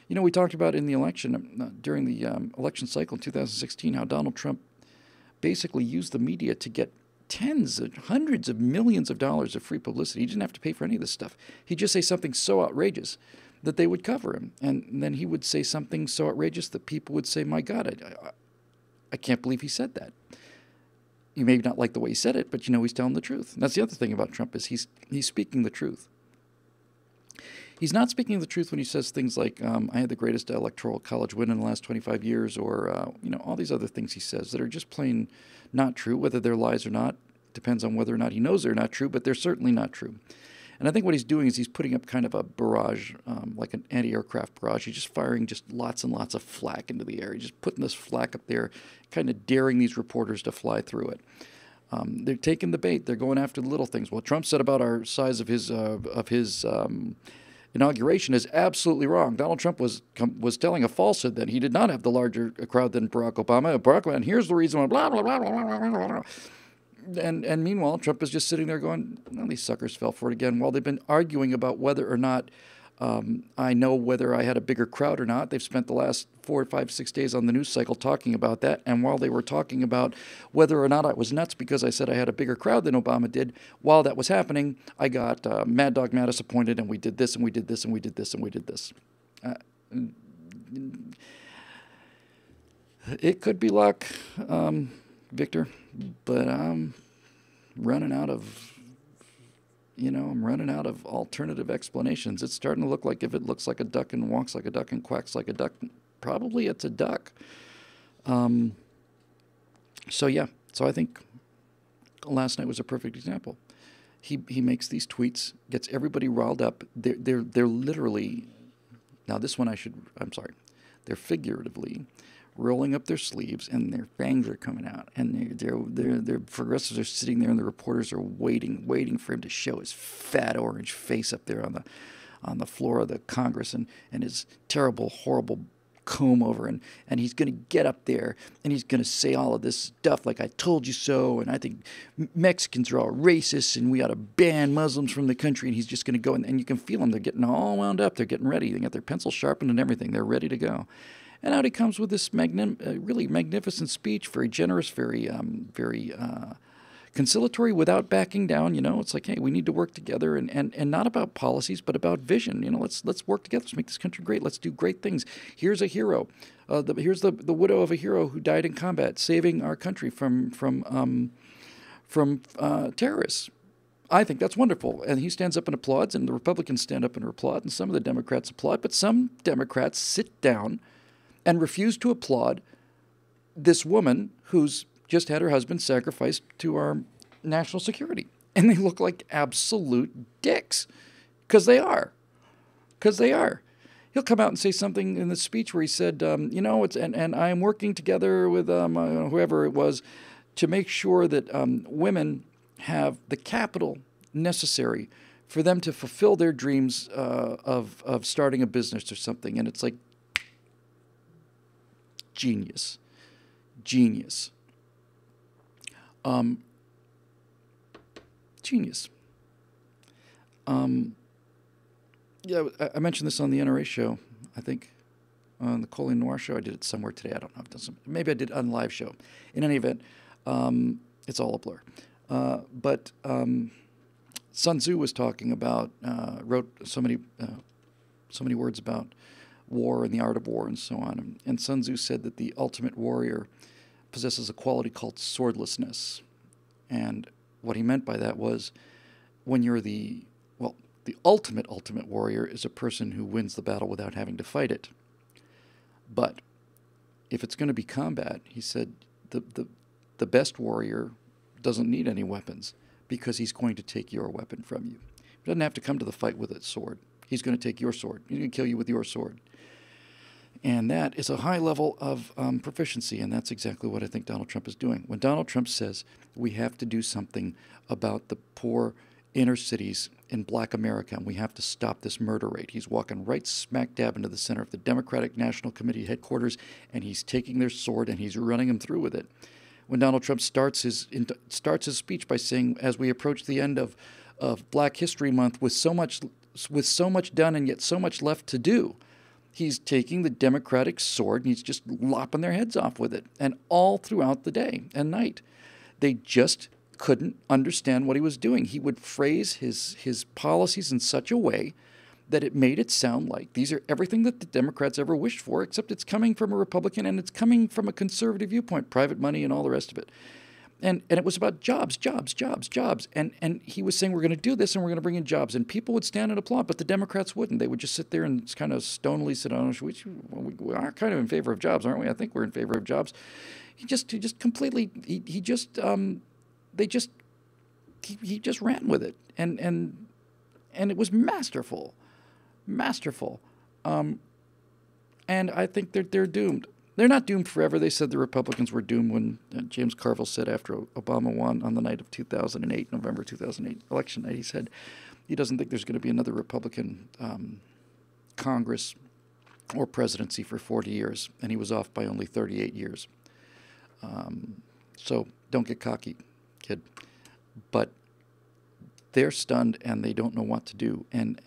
Speaker 1: You know, we talked about in the election, during the election cycle in 2016, how Donald Trump basically used the media to get tens of hundreds of millions of dollars of free publicity. He didn't have to pay for any of this stuff. He'd just say something so outrageous that they would cover him. And then he would say something so outrageous that people would say, my God, I can't believe he said that. You may not like the way he said it, but you know he's telling the truth. And that's the other thing about Trump, is he's speaking the truth. He's not speaking the truth when he says things like, I had the greatest electoral college win in the last 25 years, or, all these other things he says that are just plain not true. Whether they're lies or not depends on whether or not he knows they're not true, but they're certainly not true. And I think what he's doing is he's putting up kind of a barrage, like an anti-aircraft barrage. He's just firing just lots and lots of flak into the air. He's just putting this flak up there, kind of daring these reporters to fly through it. They're taking the bait. They're going after the little things. What Trump said about our size of his inauguration is absolutely wrong. Donald Trump was telling a falsehood that he did not have the larger crowd than Barack Obama. And here's the reason why, blah, blah, blah, blah, blah, blah, blah. And meanwhile, Trump is just sitting there going, well, these suckers fell for it again. While they've been arguing about whether or not I know whether I had a bigger crowd or not. They've spent the last 4, 5, 6 days on the news cycle talking about that. And while they were talking about whether or not I was nuts because I said I had a bigger crowd than Obama did, while that was happening, I got Mad Dog Mattis appointed, and we did this, and we did this, and we did this, and we did this. It could be luck, Victor, but I'm running out of... I'm running out of alternative explanations. It's starting to look like if it looks like a duck and walks like a duck and quacks like a duck, probably it's a duck. So I think last night was a perfect example. He makes these tweets, gets everybody riled up. They're literally, now this one I'm sorry, they're figuratively rolling up their sleeves, and their fangs are coming out, and their progressives are sitting there, and the reporters are waiting for him to show his fat orange face up there on the floor of the Congress, and his terrible, horrible comb over, and he's going to get up there, and he's going to say all of this stuff like, I told you so, and I think Mexicans are all racist, and we ought to ban Muslims from the country, and he's just going to go, and you can feel them. They're getting all wound up. They're getting ready. They got their pencils sharpened and everything. They're ready to go. And out he comes with this really magnificent speech, very generous, very conciliatory without backing down. It's like, hey, we need to work together, and not about policies, but about vision. Let's work together. Let's make this country great. Let's do great things. Here's a hero. Here's the widow of a hero who died in combat, saving our country from terrorists. I think that's wonderful. And he stands up and applauds, and the Republicans stand up and applaud, and some of the Democrats applaud, but some Democrats sit down and refuse to applaud this woman who's just had her husband sacrificed to our national security. And they look like absolute dicks, because they are. He'll come out and say something in the speech where he said, and I am working together with whoever it was to make sure that women have the capital necessary for them to fulfill their dreams of starting a business or something. And it's like, genius. Genius. I mentioned this on the NRA show, I think. On the Colleen Noir show. I did it somewhere today. I don't know. Maybe I did on a live show. In any event, it's all a blur. But Sun Tzu was talking about, wrote so many words about war and the art of war and so on. And Sun Tzu said that the ultimate warrior possesses a quality called swordlessness. And what he meant by that was, when you're the ultimate warrior is a person who wins the battle without having to fight it. But if it's going to be combat, he said, the best warrior doesn't need any weapons, because he's going to take your weapon from you. He doesn't have to come to the fight with a sword. He's going to take your sword. He's going to kill you with your sword. And that is a high level of proficiency, and that's exactly what I think Donald Trump is doing. When Donald Trump says we have to do something about the poor inner cities in black America, and we have to stop this murder rate, he's walking right smack dab into the center of the Democratic National Committee headquarters, and he's taking their sword and he's running them through with it. When Donald Trump starts his speech by saying, as we approach the end of Black History Month with so much done and yet so much left to do, he's taking the Democratic sword and he's just lopping their heads off with it. And all throughout the day and night, they just couldn't understand what he was doing. He would phrase his policies in such a way that it made it sound like these are everything that the Democrats ever wished for, except it's coming from a Republican and it's coming from a conservative viewpoint, private money and all the rest of it. And it was about jobs. And he was saying, we're going to do this and we're going to bring in jobs. And people would stand and applaud, but the Democrats wouldn't. They would just sit there and kind of stonily sit on, we are kind of in favor of jobs, aren't we? I think we're in favor of jobs. He just ran with it. And it was masterful. And I think they're doomed. They're not doomed forever. They said the Republicans were doomed when James Carville said after Obama won on the night of 2008, November 2008, election night, he said he doesn't think there's going to be another Republican Congress or presidency for 40 years, and he was off by only 38 years. So don't get cocky, kid. But they're stunned and they don't know what to do. And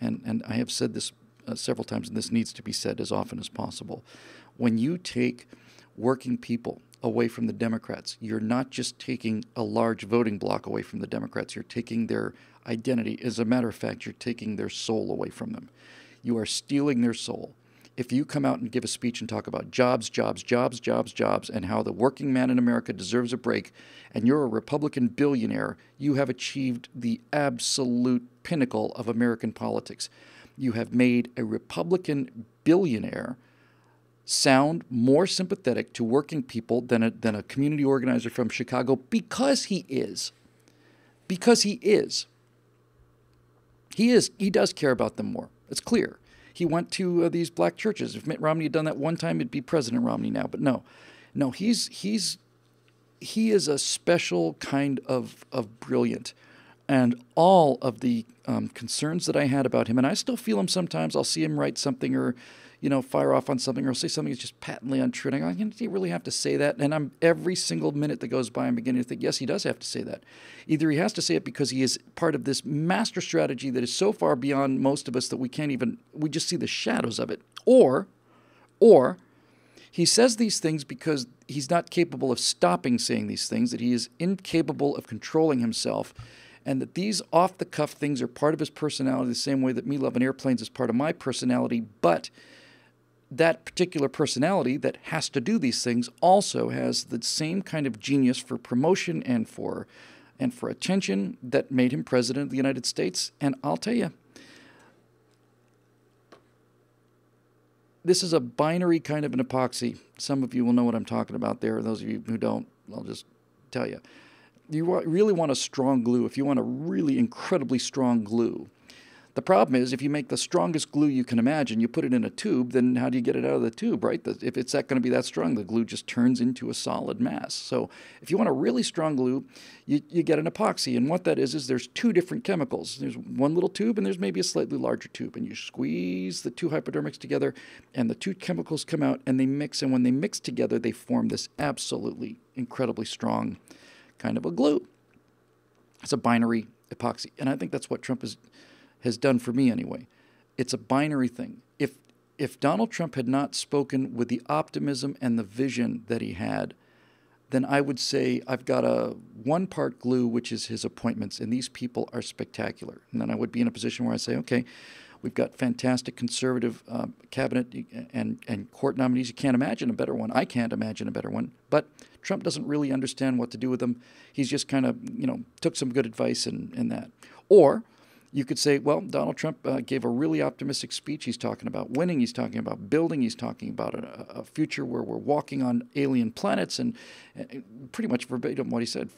Speaker 1: I have said this several times, and this needs to be said as often as possible. When you take working people away from the Democrats, you're not just taking a large voting bloc away from the Democrats, you're taking their identity. As a matter of fact, you're taking their soul away from them. You are stealing their soul. If you come out and give a speech and talk about jobs, and how the working man in America deserves a break, and you're a Republican billionaire, you have achieved the absolute pinnacle of American politics. You have made a Republican billionaire sound more sympathetic to working people than a community organizer from Chicago, because he is. Because he is. He does care about them more. It's clear. He went to these black churches. If Mitt Romney had done that one time, it'd be President Romney now. But no, he is a special kind of brilliant. And all of the concerns that I had about him, and I still feel him sometimes. I'll see him write something or, fire off on something, or say something that's just patently untrue. And I go, do you really have to say that? And every single minute that goes by, I'm beginning to think, yes, he does have to say that. Either he has to say it because he is part of this master strategy that is so far beyond most of us that we just see the shadows of it. Or He says these things because he's not capable of stopping saying these things, that he is incapable of controlling himself, and that these off-the-cuff things are part of his personality the same way that me loving airplanes is part of my personality, but that particular personality that has to do these things also has the same kind of genius for promotion and for attention that made him president of the United States. And I'll tell you, this is a binary kind of an epoxy. Some of you will know what I'm talking about there. Those of you who don't, I'll just tell you. You really want a strong glue. If you want a really incredibly strong glue, the problem is if you make the strongest glue you can imagine, you put it in a tube, then how do you get it out of the tube, right? If it's not going to be that strong, the glue just turns into a solid mass. So if you want a really strong glue, you get an epoxy. And what that is there's two different chemicals. There's one little tube and there's maybe a slightly larger tube. And you squeeze the two hypodermics together and the two chemicals come out and they mix. And when they mix together, they form this absolutely incredibly strong kind of a glue. It's a binary epoxy. And I think that's what Trump has done for me anyway. It's a binary thing. If Donald Trump had not spoken with the optimism and the vision that he had, then I would say I've got a one-part glue, which is his appointments, and these people are spectacular. And then I would be in a position where I say, okay, we've got fantastic conservative cabinet and court nominees. You can't imagine a better one. I can't imagine a better one. But Trump doesn't really understand what to do with them. He's just kind of, took some good advice in that. Or you could say, well, Donald Trump gave a really optimistic speech. He's talking about winning. He's talking about building. He's talking about a future where we're walking on alien planets, and pretty much verbatim what he said,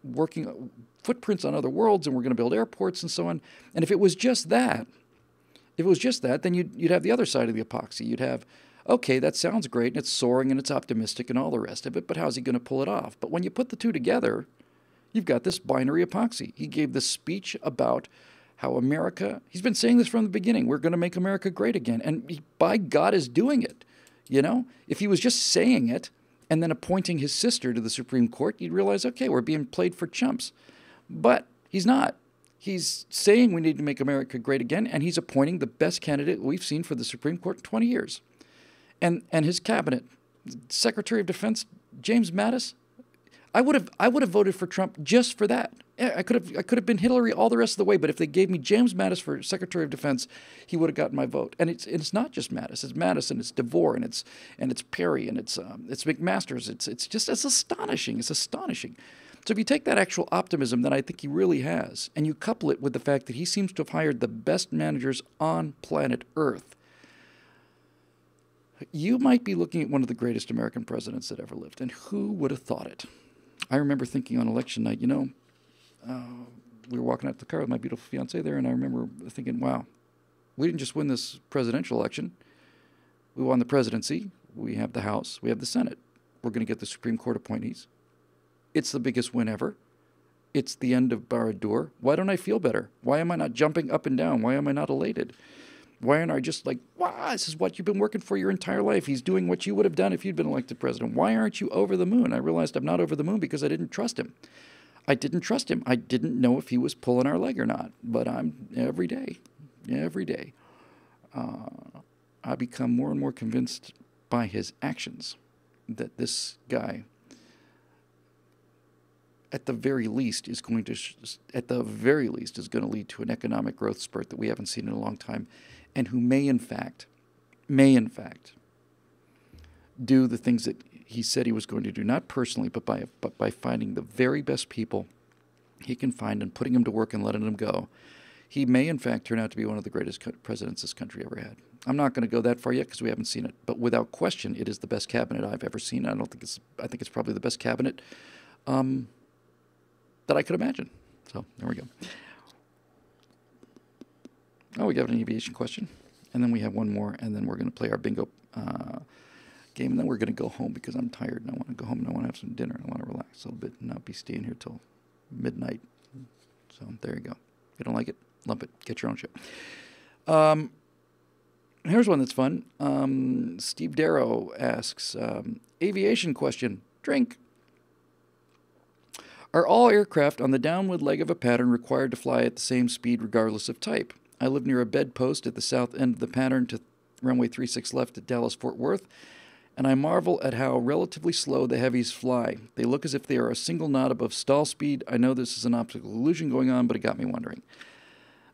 Speaker 1: working footprints on other worlds, and we're going to build airports and so on. And if it was just that, then you'd have the other side of the epoxy. You'd have, okay, that sounds great, and it's soaring, and it's optimistic, and all the rest of it, but how's he going to pull it off? But when you put the two together, you've got this binary epoxy. He gave this speech about how America, he's been saying this from the beginning, we're going to make America great again. And he, by God, is doing it. If he was just saying it and then appointing his sister to the Supreme Court, you'd realize, okay, we're being played for chumps. But he's not. He's saying we need to make America great again, and he's appointing the best candidate we've seen for the Supreme Court in 20 years. And his cabinet, Secretary of Defense James Mattis, I would have voted for Trump just for that. I could have been Hillary all the rest of the way, but if they gave me James Mattis for Secretary of Defense, he would have gotten my vote. And it's not just Mattis. It's Mattis and it's DeVore and it's Perry and it's McMaster's. It's astonishing. It's astonishing. So if you take that actual optimism that I think he really has, and you couple it with the fact that he seems to have hired the best managers on planet Earth, you might be looking at one of the greatest American presidents that ever lived. And who would have thought it? I remember thinking on election night, we were walking out to the car with my beautiful fiancée there, and I remember thinking, wow, we didn't just win this presidential election. We won the presidency. We have the House. We have the Senate. We're going to get the Supreme Court appointees. It's the biggest win ever. It's the end of Barad-dûr. Why don't I feel better? Why am I not jumping up and down? Why am I not elated? Why aren't I just like, wow, this is what you've been working for your entire life. He's doing what you would have done if you'd been elected president. Why aren't you over the moon? I realized I'm not over the moon because I didn't trust him. I didn't trust him. I didn't know if he was pulling our leg or not. But I'm every day, I become more and more convinced by his actions that this guy, at the very least, is going to lead to an economic growth spurt that we haven't seen in a long time, and who may in fact, do the things that he said he was going to do, not personally, but by finding the very best people he can find and putting them to work and letting them go. He may in fact turn out to be one of the greatest presidents this country ever had. I'm not going to go that far yet because we haven't seen it, but without question, it is the best cabinet I've ever seen. I think it's probably the best cabinet that I could imagine. So there we go. Oh, we got an aviation question, and then we have one more, and then we're going to play our bingo game, and then we're going to go home because I'm tired and I want to go home and I want to have some dinner and I want to relax a little bit and not be staying here till midnight. So there you go. If you don't like it, lump it. Get your own show. Here's one that's fun. Steve Darrow asks, aviation question, drink. Are all aircraft on the downwind leg of a pattern required to fly at the same speed regardless of type? I live near a bedpost at the south end of the pattern to runway 36 left at Dallas-Fort Worth, and I marvel at how relatively slow the heavies fly. They look as if they are a single knot above stall speed. I know this is an optical illusion going on, but it got me wondering.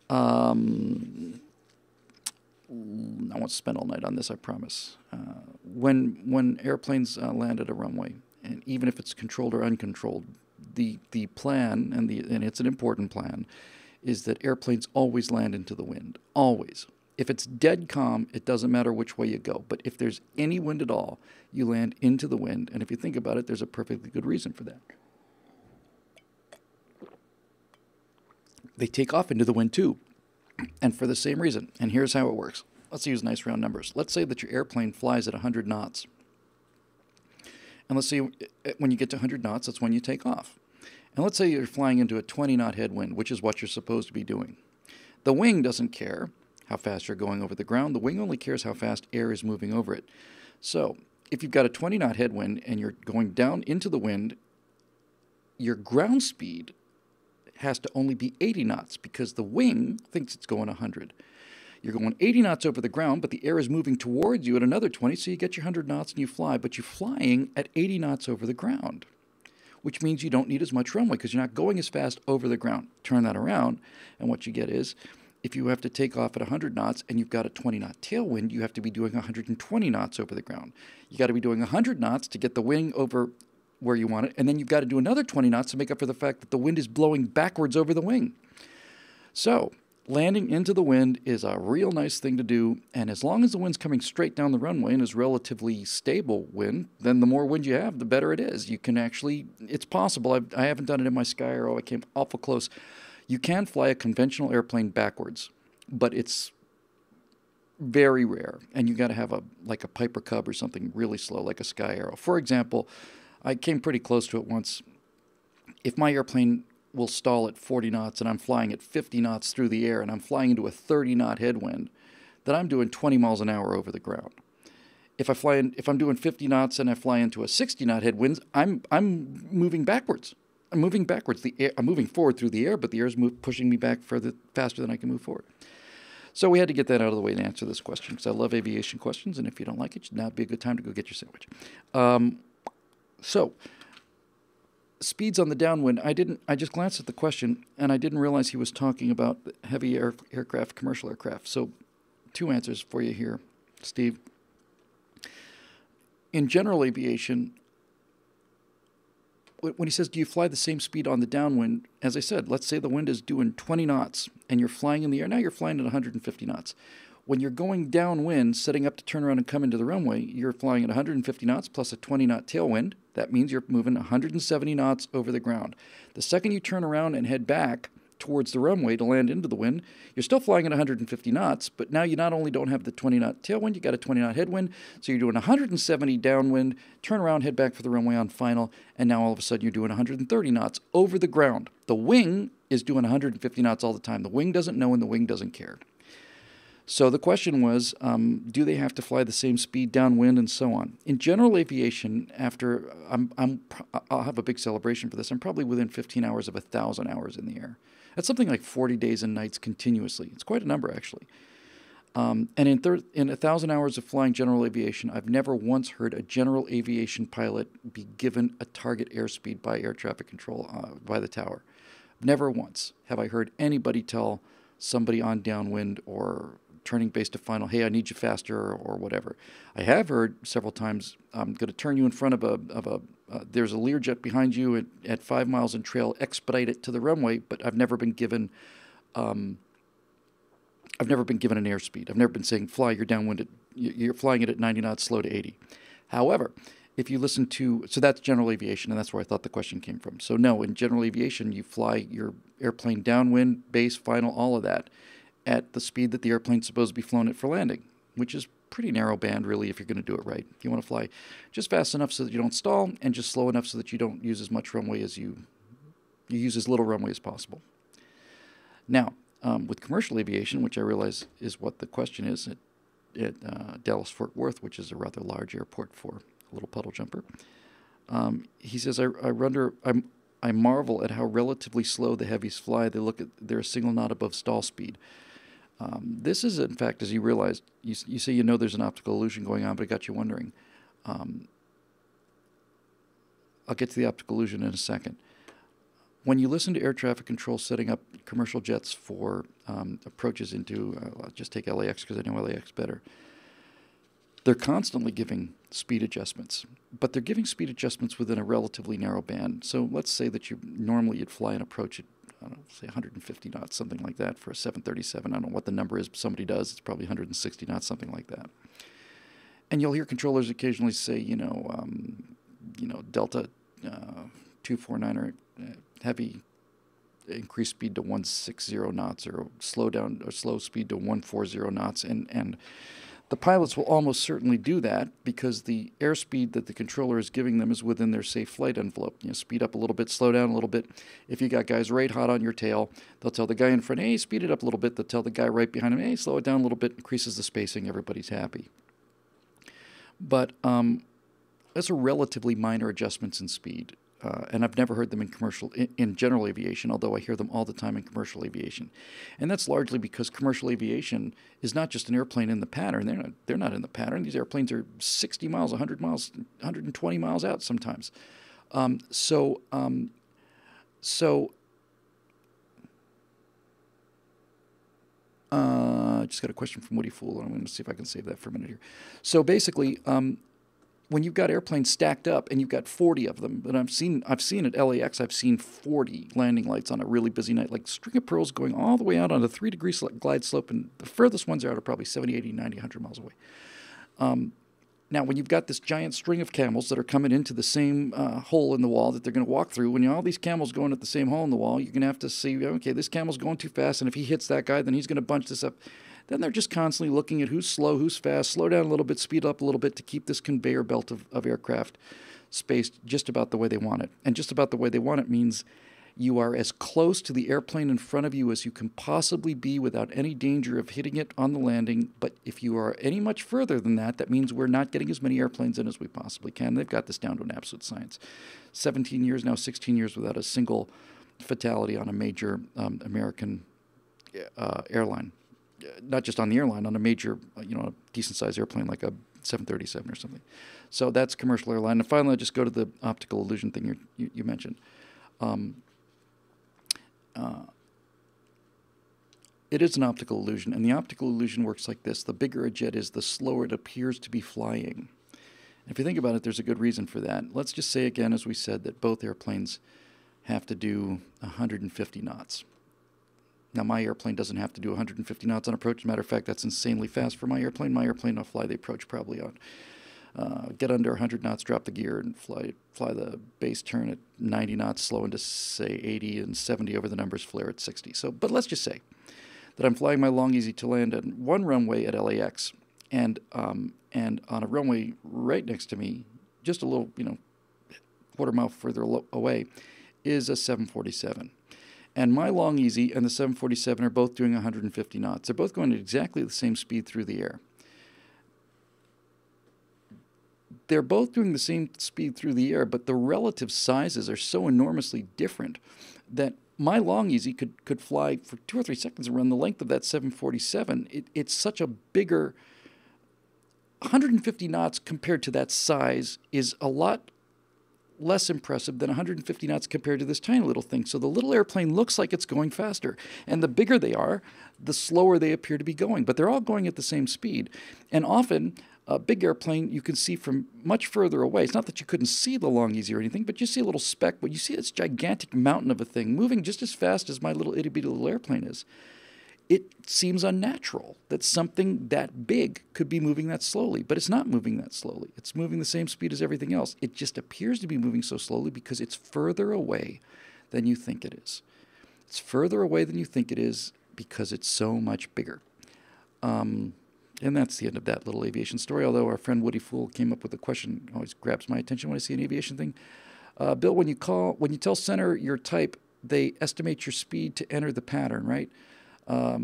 Speaker 1: I won't spend all night on this, I promise. When airplanes land at a runway, and even if it's controlled or uncontrolled, the plan, and it's an important plan, is that airplanes always land into the wind. Always. If it's dead calm, it doesn't matter which way you go. But if there's any wind at all, you land into the wind. And if you think about it, there's a perfectly good reason for that. They take off into the wind too, and for the same reason. And here's how it works. Let's use nice round numbers. Let's say that your airplane flies at 100 knots. And let's say when you get to 100 knots, that's when you take off. And let's say you're flying into a 20-knot headwind, which is what you're supposed to be doing. The wing doesn't care how fast you're going over the ground. The wing only cares how fast air is moving over it. So if you've got a 20-knot headwind and you're going down into the wind, your ground speed has to only be 80 knots because the wing thinks it's going 100. You're going 80 knots over the ground, but the air is moving towards you at another 20, so you get your 100 knots and you fly, but you're flying at 80 knots over the ground, which means you don't need as much runway because you're not going as fast over the ground. Turn that around, and what you get is, if you have to take off at 100 knots and you've got a 20-knot tailwind, you have to be doing 120 knots over the ground. You got to be doing 100 knots to get the wing over where you want it, and then you've got to do another 20 knots to make up for the fact that the wind is blowing backwards over the wing. So landing into the wind is a real nice thing to do, and as long as the wind's coming straight down the runway and is relatively stable wind, then the more wind you have, the better it is. You can actually, it's possible, I haven't done it in my Sky Arrow, I came awful close. You can fly a conventional airplane backwards, but it's very rare, and you got to have like a Piper Cub or something really slow, like a Sky Arrow. For example, I came pretty close to it once. If my airplane will stall at 40 knots and I'm flying at 50 knots through the air and I'm flying into a 30-knot headwind, then I'm doing 20 miles an hour over the ground. If I'm doing 50 knots and I fly into a 60-knot headwind, I'm moving backwards. I'm moving backwards. I'm moving forward through the air, but the air is pushing me back faster than I can move forward. So we had to get that out of the way to answer this question because I love aviation questions, and if you don't like it, now would be a good time to go get your sandwich. So, speeds on the downwind. I just glanced at the question, and I didn't realize he was talking about heavy aircraft, commercial aircraft. So, two answers for you here, Steve. In general aviation, when he says, do you fly the same speed on the downwind? As I said, let's say the wind is doing 20 knots, and you're flying in the air. Now you're flying at 150 knots. When you're going downwind, setting up to turn around and come into the runway, you're flying at 150 knots plus a 20-knot tailwind. That means you're moving 170 knots over the ground. The second you turn around and head back towards the runway to land into the wind, you're still flying at 150 knots, but now you not only don't have the 20-knot tailwind, you got a 20-knot headwind, so you're doing 170 downwind, turn around, head back for the runway on final, and now all of a sudden you're doing 130 knots over the ground. The wing is doing 150 knots all the time. The wing doesn't know and the wing doesn't care. So the question was, do they have to fly the same speed downwind and so on? In general aviation, I'll have a big celebration for this. I'm probably within 15 hours of 1,000 hours in the air. That's something like 40 days and nights continuously. It's quite a number, actually. And in 1,000 hours of flying general aviation, I've never once heard a general aviation pilot be given a target airspeed by air traffic control by the tower. Never once have I heard anybody tell somebody on downwind or turning base to final, hey, I need you faster or whatever. I have heard several times, I'm going to turn you in front of there's a Learjet behind you at 5 miles in trail, expedite it to the runway, but I've never been given an airspeed. I've never been saying, fly, you're downwind, you're flying it at 90 knots, slow to 80. However, if you listen to, so that's general aviation, and that's where I thought the question came from. So no, in general aviation, you fly your airplane downwind, base, final, all of that, at the speed that the airplane's supposed to be flown at for landing, which is pretty narrow band, really, if you're going to do it right. You want to fly just fast enough so that you don't stall, and just slow enough so that you don't use as much runway as you use as little runway as possible. Now, with commercial aviation, which I realize is what the question is at Dallas-Fort Worth, which is a rather large airport for a little puddle jumper, he says, I marvel at how relatively slow the heavies fly. They're a single knot above stall speed. This is, in fact, as you realize, you say you know there's an optical illusion going on, but it got you wondering. I'll get to the optical illusion in a second. When you listen to air traffic control setting up commercial jets for approaches into, I'll just take LAX because I know LAX better, they're constantly giving speed adjustments, but they're giving speed adjustments within a relatively narrow band. So let's say that you'd fly an approach at, I don't know, say 150 knots, something like that for a 737. I don't know what the number is, but somebody does. It's probably 160 knots, something like that. And you'll hear controllers occasionally say, Delta 249er heavy increase speed to 160 knots, or slow speed to 140 knots, and the pilots will almost certainly do that because the airspeed that the controller is giving them is within their safe flight envelope. Speed up a little bit, slow down a little bit. If you got guys right hot on your tail, they'll tell the guy in front, hey, speed it up a little bit. They'll tell the guy right behind him, hey, slow it down a little bit, increases the spacing, everybody's happy. But those are relatively minor adjustments in speed. And I've never heard them in general aviation, although I hear them all the time in commercial aviation. And that's largely because commercial aviation is not just an airplane in the pattern. They're not in the pattern. These airplanes are 60 miles, 100 miles, 120 miles out sometimes. I just got a question from Woody Fool. I'm going to see if I can save that for a minute here. So basically, when you've got airplanes stacked up and you've got 40 of them, and I've seen at LAX, I've seen 40 landing lights on a really busy night, like string of pearls going all the way out on a 3-degree glide slope, and the furthest ones are probably 70, 80, 90, 100 miles away. Now, when you've got this giant string of camels that are coming into the same hole in the wall that they're going to walk through, when all these camels going at the same hole in the wall, you're going to have to see, okay, this camel's going too fast, and if he hits that guy, then he's going to bunch this up. Then they're just constantly looking at who's slow, who's fast, slow down a little bit, speed up a little bit to keep this conveyor belt of aircraft spaced just about the way they want it. And just about the way they want it means you are as close to the airplane in front of you as you can possibly be without any danger of hitting it on the landing. But if you are any much further than that, that means we're not getting as many airplanes in as we possibly can. They've got this down to an absolute science. 17 years now, 16 years without a single fatality on a major American airline. Not just on the airline, on a major, a decent-sized airplane like a 737 or something. So that's commercial airline. And finally, I'll just go to the optical illusion thing you mentioned. It is an optical illusion, and the optical illusion works like this. The bigger a jet is, the slower it appears to be flying. If you think about it, there's a good reason for that. Let's just say again, as we said, that both airplanes have to do 150 knots. Now, my airplane doesn't have to do 150 knots on approach. As a matter of fact, that's insanely fast for my airplane. My airplane will fly the approach probably on, get under 100 knots, drop the gear, and fly the base turn at 90 knots, slow into, say, 80 and 70 over the numbers, flare at 60. So, but let's just say that I'm flying my long easy to land on one runway at LAX, and on a runway right next to me, just a little, quarter mile further away, is a 747. And my long easy and the 747 are both doing 150 knots. They're both going at exactly the same speed through the air. They're both doing the same speed through the air, but the relative sizes are so enormously different that my long easy could fly for 2 or 3 seconds and run the length of that 747. It's such a bigger... 150 knots compared to that size is a lot less impressive than 150 knots compared to this tiny little thing. So the little airplane looks like it's going faster. And the bigger they are, the slower they appear to be going. But they're all going at the same speed. And often, a big airplane you can see from much further away. It's not that you couldn't see the long easy or anything, but you see a little speck, but you see this gigantic mountain of a thing moving just as fast as my little itty-bitty little airplane is. It seems unnatural that something that big could be moving that slowly, but it's not moving that slowly. It's moving the same speed as everything else. It just appears to be moving so slowly because it's further away than you think it is. It's further away than you think it is because it's so much bigger. And that's the end of that little aviation story, although our friend Woody Fool came up with a question, always grabs my attention when I see an aviation thing. Bill, when you tell center your type, they estimate your speed to enter the pattern, right? Well,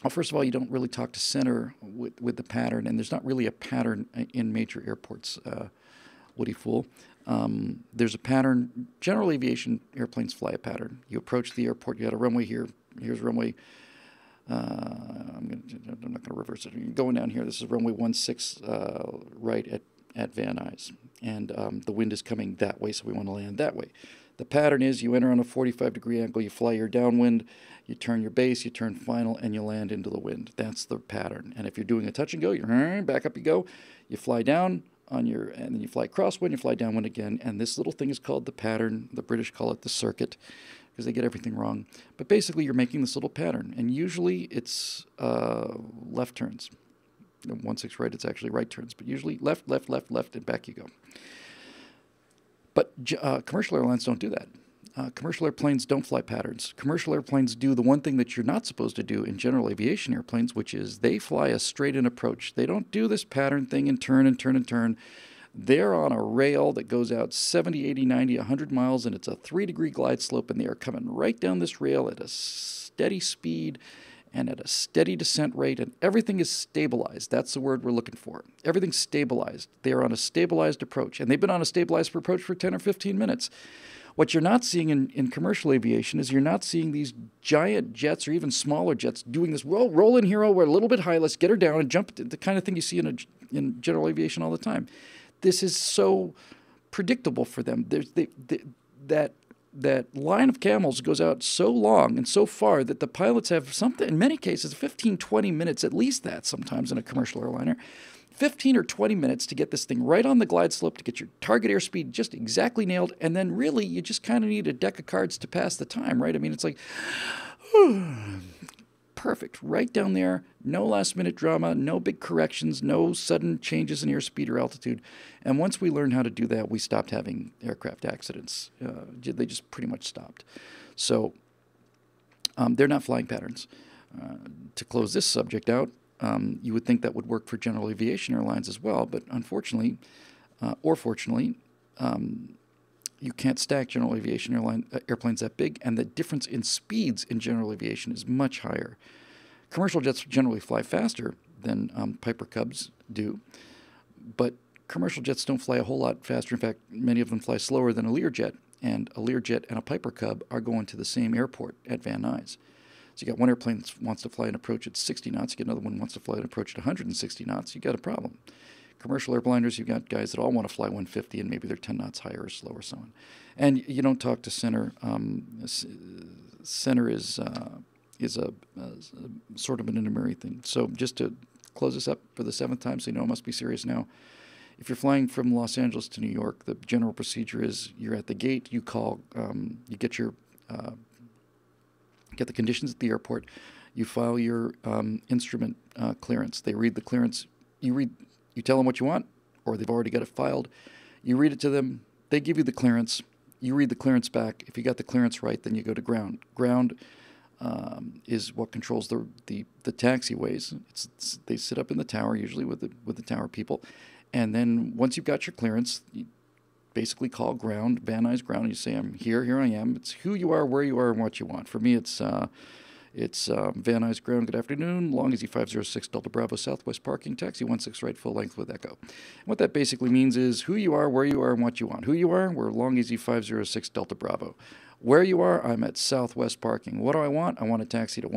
Speaker 1: first of all, you don't really talk to center with the pattern, and there's not really a pattern in major airports, Woody Fool. There's a pattern. General aviation airplanes fly a pattern. You approach the airport, you got a runway here. Here's runway. I'm not going to reverse it. You're going down here. This is runway 16 right at at Van Nuys, and the wind is coming that way, so we want to land that way. The pattern is you enter on a 45-degree angle, you fly your downwind, you turn your base, you turn final, and you land into the wind. That's the pattern. And if you're doing a touch and go, you're back up you go, you fly down on your, and then you fly crosswind, you fly downwind again, and this little thing is called the pattern. The British call it the circuit, because they get everything wrong. But basically, you're making this little pattern, and usually it's left turns. 1/6 right, it's actually right turns, but usually left, left, left, left, and back you go. But commercial airlines don't do that. Commercial airplanes don't fly patterns. Commercial airplanes do the one thing that you're not supposed to do in general aviation airplanes, which is they fly a straight-in approach. They don't do this pattern thing and turn and turn and turn. They're on a rail that goes out 70, 80, 90, 100 miles, and it's a 3-degree glide slope, and they are coming right down this rail at a steady speed and at a steady descent rate, and everything is stabilized. That's the word we're looking for. Everything's stabilized. They are on a stabilized approach, and they've been on a stabilized approach for 10 or 15 minutes. What you're not seeing in commercial aviation is you're not seeing these giant jets or even smaller jets doing this roll in hero, we're a little bit high, let's get her down and jump, the kind of thing you see in general aviation all the time. This is so predictable for them. That line of camels goes out so long and so far that the pilots have something, in many cases, 15, 20 minutes, at least that sometimes in a commercial airliner, 15 or 20 minutes to get this thing right on the glide slope, to get your target airspeed just exactly nailed, and then really you just kind of need a deck of cards to pass the time, right? I mean, it's like, perfect, right down there, no last-minute drama, no big corrections, no sudden changes in airspeed or altitude. And once we learned how to do that, we stopped having aircraft accidents. They just pretty much stopped. So they're not flying patterns. To close this subject out, you would think that would work for general aviation airlines as well, but unfortunately, or fortunately, you can't stack general aviation airplanes that big, and the difference in speeds in general aviation is much higher. Commercial jets generally fly faster than Piper Cubs do, but commercial jets don't fly a whole lot faster. In fact, many of them fly slower than a Learjet, and a Learjet and a Piper Cub are going to the same airport at Van Nuys. So you got one airplane that wants to fly an approach at 60 knots, you get another one that wants to fly an approach at 160 knots, you got a problem. Commercial airliners, you've got guys that all want to fly 150 and maybe they're 10 knots higher or slower, so on. And you don't talk to center. Center is a sort of an intermediary thing. So just to close this up for the 7th time, so you know I must be serious now. If you're flying from Los Angeles to New York, the general procedure is you're at the gate, you call, you get your get the conditions at the airport, you file your instrument clearance. They read the clearance. You tell them what you want, or they've already got it filed. You read it to them. They give you the clearance. You read the clearance back. If you got the clearance right, then you go to ground. Ground is what controls the taxiways. They sit up in the tower, usually with the tower people. And then once you've got your clearance, you basically call ground, Van Nuys ground, and you say, I'm here I am. It's who you are, where you are, and what you want. For me, it's Van Nuys ground, good afternoon, long easy 506 Delta Bravo, Southwest parking, taxi 16 right, full length with Echo. And what that basically means is who you are, where you are, and what you want. Who you are, we're long easy 506 Delta Bravo. Where you are, I'm at Southwest parking. What do I want? I want a taxi to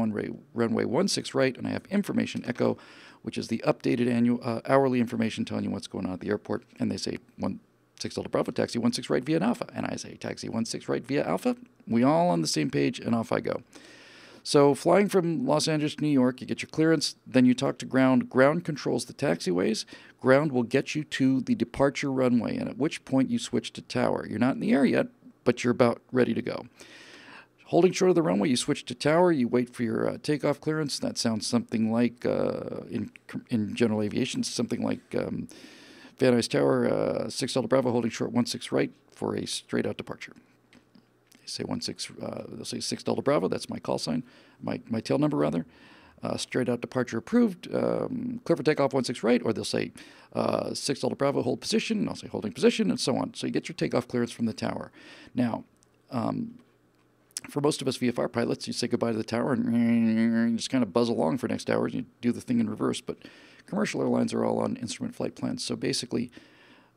Speaker 1: runway 16 right, and I have information Echo, which is the updated hourly information telling you what's going on at the airport. And they say 16 Delta Bravo, taxi 16 right via Alpha. And I say taxi 16 right via Alpha. We all on the same page, and off I go. So flying from Los Angeles to New York, you get your clearance, then you talk to ground. Ground controls the taxiways. Ground will get you to the departure runway, and at which point you switch to tower. You're not in the air yet, but you're about ready to go. Holding short of the runway, you switch to tower. You wait for your takeoff clearance. That sounds something like, in general aviation, something like Van Nuys Tower, 6 Delta Bravo, holding short 16 right for a straight-out departure. Say 16, they'll say 6 Delta Bravo, that's my call sign, my tail number rather. Straight out departure approved, clear for takeoff 16 right, or they'll say 6 Delta Bravo, hold position, and I'll say holding position, and so on. So you get your takeoff clearance from the tower. Now, for most of us VFR pilots, you say goodbye to the tower and you just kind of buzz along for next hours, and you do the thing in reverse, but commercial airlines are all on instrument flight plans, so basically,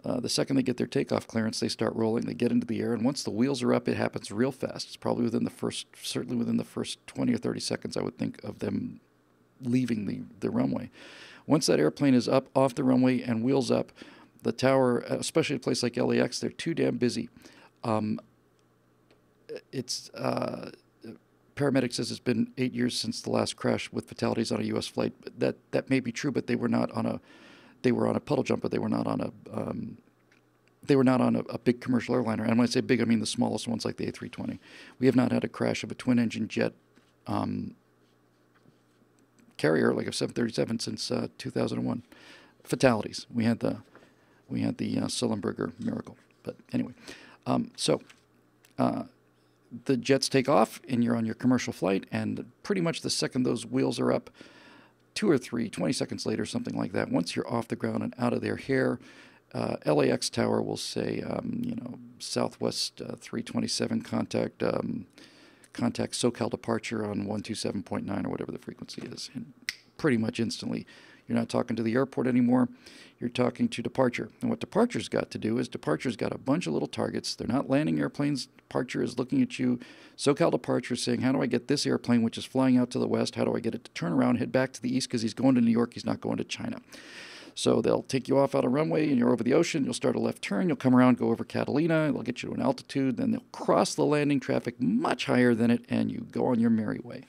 Speaker 1: the second they get their takeoff clearance, they start rolling, they get into the air, and once the wheels are up, it happens real fast. It's probably certainly within the first 20 or 30 seconds, I would think, of them leaving the runway. Once that airplane is up off the runway and wheels up, The tower, especially a place like LAX, they're too damn busy. Um, it's paramedics says it's been 8 years since the last crash with fatalities on a U.S. flight. That may be true, but they were not on a puddle jumper. They were not on a big commercial airliner. And when I say big, I mean the smallest ones like the A320. We have not had a crash of a twin-engine jet carrier like a 737 since 2001. Fatalities. We had the Sullenberger miracle. But anyway, so the jets take off, and you're on your commercial flight, and pretty much the second those wheels are up, 2 or 3, 20 seconds later, something like that, once you're off the ground and out of their hair, LAX tower will say, Southwest 327 contact SoCal departure on 127.9 or whatever the frequency is. And pretty much instantly, you're not talking to the airport anymore. You're talking to departure. And what departure's got to do is departure's got a bunch of little targets. They're not landing airplanes. Departure is looking at you. SoCal departure is saying, how do I get this airplane, which is flying out to the west, how do I get it to turn around, head back to the east, because he's going to New York, he's not going to China. So they'll take you off out of runway, and you're over the ocean. You'll start a left turn. You'll come around, go over Catalina. They'll get you to an altitude. Then they'll cross the landing traffic much higher than it, and you go on your merry way.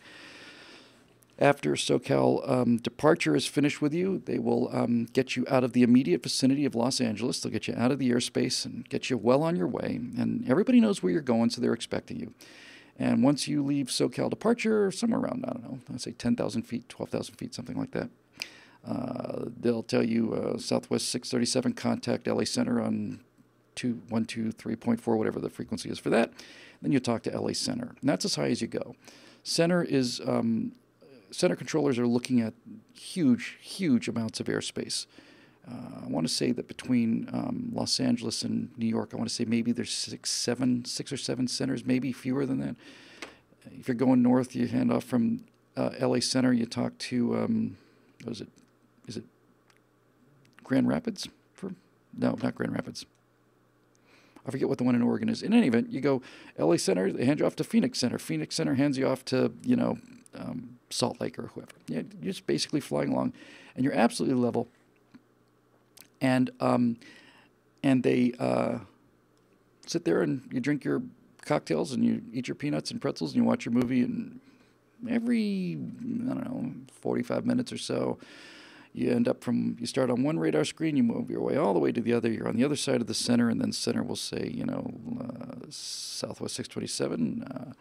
Speaker 1: After SoCal departure is finished with you, they will get you out of the immediate vicinity of Los Angeles. They'll get you out of the airspace and get you well on your way. And everybody knows where you're going, so they're expecting you. And once you leave SoCal departure, somewhere around, I don't know, I'd say 10,000 feet, 12,000 feet, something like that, they'll tell you Southwest 637 contact LA Center on 123.4, whatever the frequency is for that. Then you talk to LA Center. And that's as high as you go. Center controllers are looking at huge amounts of airspace. I want to say that between Los Angeles and New York, I want to say maybe there's 6 or 7 centers, maybe fewer than that. If you're going north, you hand off from LA Center, you talk to, what is it? Is it Grand Rapids? No, not Grand Rapids. I forget what the one in Oregon is. In any event, you go LA Center, they hand you off to Phoenix Center. Phoenix Center hands you off to, Salt Lake or whoever. You're just basically flying along, and you're absolutely level. And they sit there and you drink your cocktails and you eat your peanuts and pretzels and you watch your movie, and every, 45 minutes or so, you start on one radar screen, you move your way all the way to the other, you're on the other side of the center, and then center will say, Southwest 627,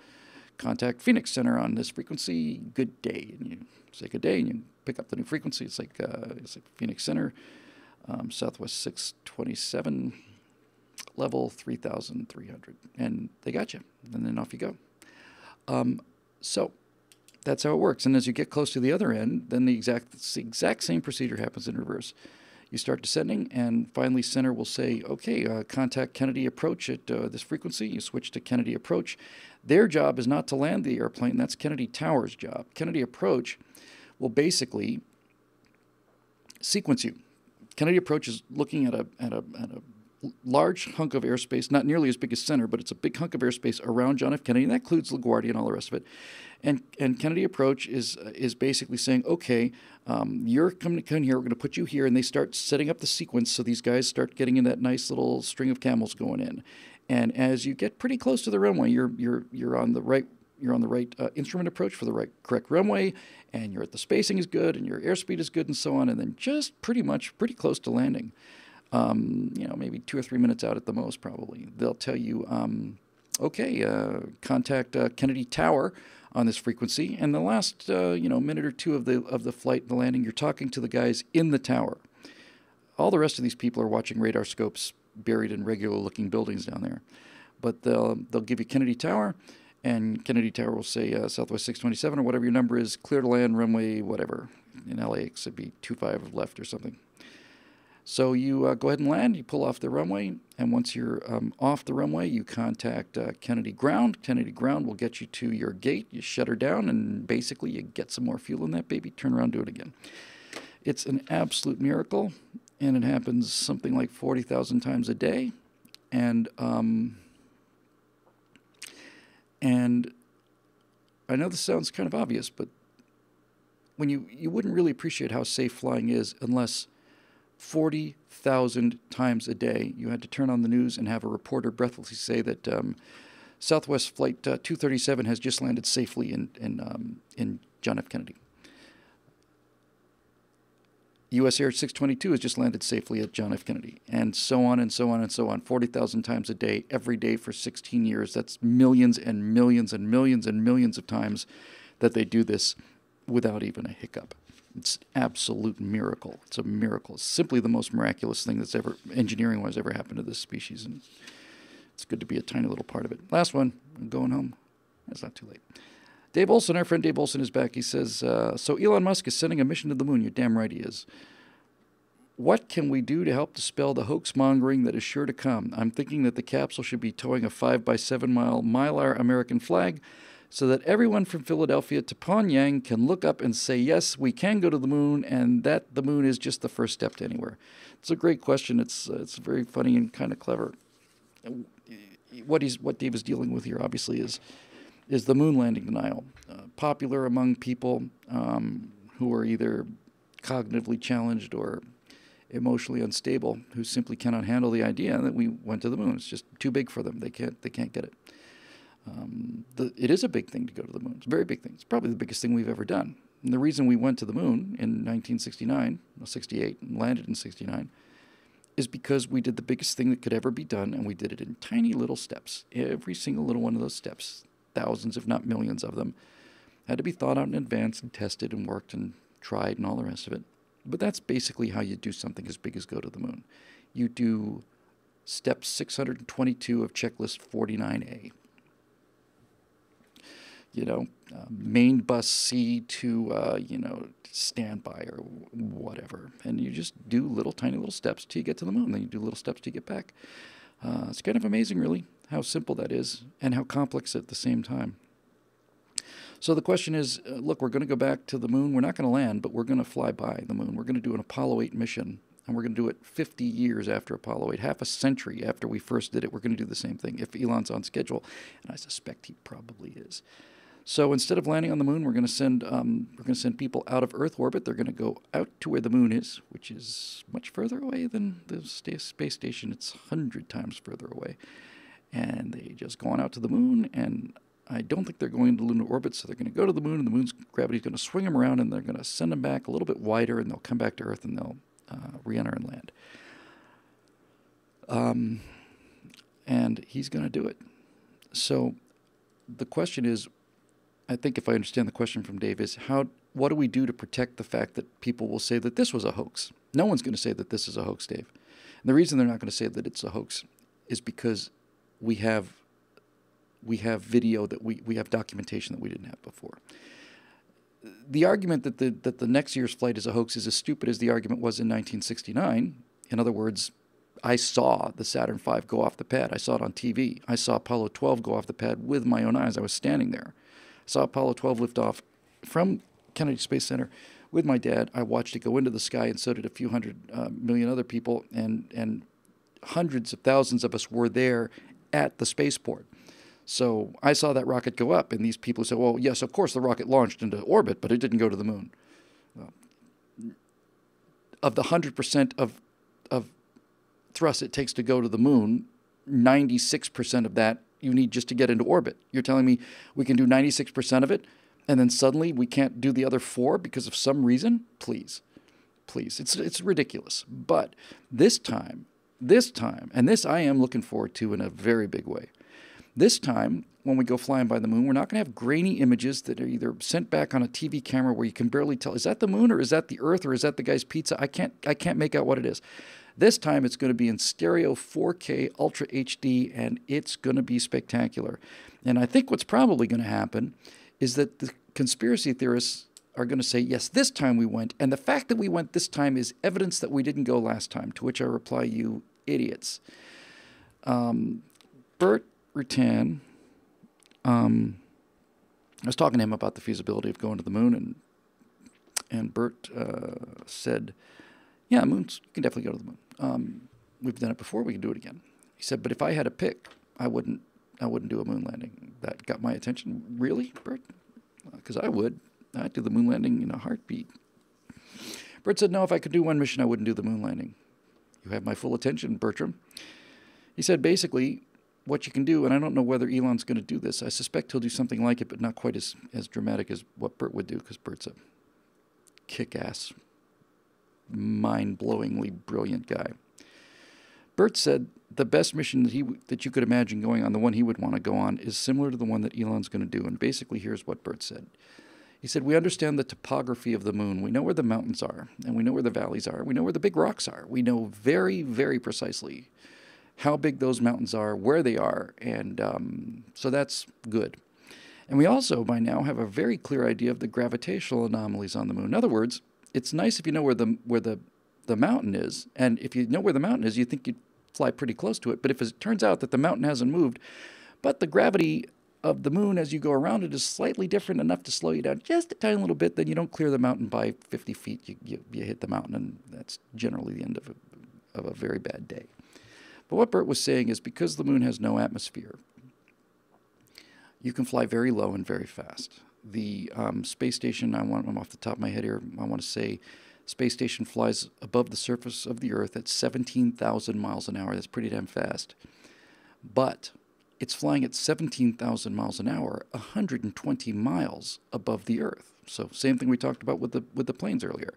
Speaker 1: contact Phoenix Center on this frequency, good day. And you say good day, and you pick up the new frequency. It's like Phoenix Center, Southwest 627, level 3,300. And they got you. And then off you go. So that's how it works. And as you get close to the other end, then the exact same procedure happens in reverse. You start descending, and finally center will say, okay, contact Kennedy approach at this frequency. You switch to Kennedy approach. Their job is not to land the airplane. That's Kennedy Tower's job. Kennedy approach will basically sequence you. Kennedy approach is looking at a large hunk of airspace, not nearly as big as center, but it's a big hunk of airspace around John F. Kennedy, and that includes LaGuardia and all the rest of it. And Kennedy approach is basically saying, okay, you're coming to come here, we're going to put you here, and they start setting up the sequence, so these guys start getting in that nice little string of camels going in. And as you get pretty close to the runway, you're on the right instrument approach for the correct runway, and the spacing is good, and your airspeed is good, and so on, and then just pretty close to landing. Maybe 2 or 3 minutes out at the most, probably. They'll tell you, contact Kennedy Tower on this frequency. And the last, minute or two of the flight and the landing, you're talking to the guys in the tower. All the rest of these people are watching radar scopes buried in regular-looking buildings down there. But they'll give you Kennedy Tower, and Kennedy Tower will say Southwest 627 or whatever your number is, clear to land, runway, whatever. In LAX, it'd be 25 left or something. So you go ahead and land, you pull off the runway, and once you're off the runway, you contact Kennedy Ground. Kennedy Ground will get you to your gate, you shut her down, and basically you get some more fuel in that baby, turn around, do it again. It's an absolute miracle, and it happens something like 40,000 times a day. And I know this sounds kind of obvious, but when you wouldn't really appreciate how safe flying is unless 40,000 times a day. You had to turn on the news and have a reporter breathlessly say that Southwest Flight 237 has just landed safely in John F. Kennedy. U.S. Air 622 has just landed safely at John F. Kennedy, and so on and so on and so on, 40,000 times a day, every day for 16 years. That's millions and millions and millions and millions of times that they do this without even a hiccup. It's an absolute miracle. It's a miracle. It's simply the most miraculous thing that's ever, engineering-wise, ever happened to this species, and it's good to be a tiny little part of it. Last one. I'm going home. It's not too late. Dave Olson, our friend Dave Olson, is back. He says, so Elon Musk is sending a mission to the moon. You're damn right he is. What can we do to help dispel the hoax-mongering that is sure to come? I'm thinking that the capsule should be towing a 5-by-7-mile Mylar American flag so that everyone from Philadelphia to Pyongyang can look up and say, yes, we can go to the moon, and that the moon is just the first step to anywhere. It's a great question. It's very funny and kind of clever. What Dave is dealing with here, obviously, is the moon landing denial, popular among people who are either cognitively challenged or emotionally unstable, who simply cannot handle the idea that we went to the moon. It's just too big for them. They can't get it. It is a big thing to go to the moon. It's a very big thing. It's probably the biggest thing we've ever done. And the reason we went to the moon in 68, and landed in 69, is because we did the biggest thing that could ever be done, and we did it in tiny little steps. Every single little one of those steps, thousands if not millions of them, had to be thought out in advance and tested and worked and tried and all the rest of it. But that's basically how you do something as big as go to the moon. You do step 622 of checklist 49A. Main bus C to, standby or whatever. And you just do tiny little steps till you get to the moon. Then you do little steps till you get back. It's kind of amazing, really, how simple that is and how complex at the same time. So the question is, look, we're going to go back to the moon. We're not going to land, but we're going to fly by the moon. We're going to do an Apollo 8 mission, and we're going to do it 50 years after Apollo 8, half a century after we first did it. We're going to do the same thing if Elon's on schedule, and I suspect he probably is. So instead of landing on the moon, we're going to send people out of Earth orbit. They're going to go out to where the moon is, which is much further away than the space station. It's 100 times further away, and they just go on out to the moon. And I don't think they're going into lunar orbit, so they're going to go to the moon, and the moon's gravity is going to swing them around, and they're going to send them back a little bit wider, and they'll come back to Earth, and they'll re-enter and land. And he's going to do it. So the question is, I think if I understand the question from Dave, is what do we do to protect the fact that people will say that this was a hoax? No one's going to say that this is a hoax, Dave. And the reason they're not going to say that it's a hoax is because we have video that we have documentation that we didn't have before. The argument that the next year's flight is a hoax is as stupid as the argument was in 1969. In other words, I saw the Saturn V go off the pad. I saw it on TV. I saw Apollo 12 go off the pad with my own eyes. I was standing there. I saw Apollo 12 lift off from Kennedy Space Center with my dad. I watched it go into the sky, and so did a few hundred million other people, and hundreds of thousands of us were there at the spaceport. So I saw that rocket go up, and these people said, well, yes, of course the rocket launched into orbit, but it didn't go to the moon. Of the 100% of thrust it takes to go to the moon, 96% of that you need just to get into orbit. You're telling me we can do 96% of it, and then suddenly we can't do the other 4 because of some reason? Please. It's ridiculous. But this time, and this I am looking forward to in a very big way. This time, when we go flying by the moon, we're not going to have grainy images that are either sent back on a TV camera where you can barely tell, is that the moon, or is that the Earth, or is that the guy's pizza? I can't make out what it is. This time it's going to be in stereo 4K Ultra HD, and it's going to be spectacular. And I think what's probably going to happen is that the conspiracy theorists are going to say, yes, this time we went, and the fact that we went this time is evidence that we didn't go last time, to which I reply, you idiots. Bert Rutan, I was talking to him about the feasibility of going to the moon, and Bert said, yeah, you can definitely go to the moon. We've done it before, we can do it again. He said, but if I had to pick, I wouldn't do a moon landing. That got my attention. Really, Bert? Because I would. I'd do the moon landing in a heartbeat. Bert said, no, if I could do one mission, I wouldn't do the moon landing. You have my full attention, Bertram. He said, basically, what you can do, and I don't know whether Elon's going to do this. I suspect he'll do something like it, but not quite as dramatic as what Bert would do, because Bert's a kick-ass, mind-blowingly brilliant guy. Bert said the best mission that you could imagine going on, the one he would want to go on, is similar to the one that Elon's going to do. And basically, here's what Bert said. He said, we understand the topography of the moon. We know where the mountains are, and we know where the valleys are. We know where the big rocks are. We know very, very precisely how big those mountains are, where they are, and so that's good. And we also, by now, have a very clear idea of the gravitational anomalies on the moon. In other words, it's nice if you know where the mountain is, and if you know where the mountain is, you think you'd fly pretty close to it. But if it turns out that the mountain hasn't moved, but the gravity of the moon as you go around it is slightly different enough to slow you down just a tiny little bit, then you don't clear the mountain by 50 feet. You hit the mountain, and that's generally the end of a very bad day. But what Bert was saying is because the moon has no atmosphere, you can fly very low and very fast. The space station, I'm off the top of my head here, I want to say space station flies above the surface of the Earth at 17,000 miles an hour. That's pretty damn fast. But it's flying at 17,000 miles an hour, 120 miles above the Earth. So same thing we talked about with the planes earlier.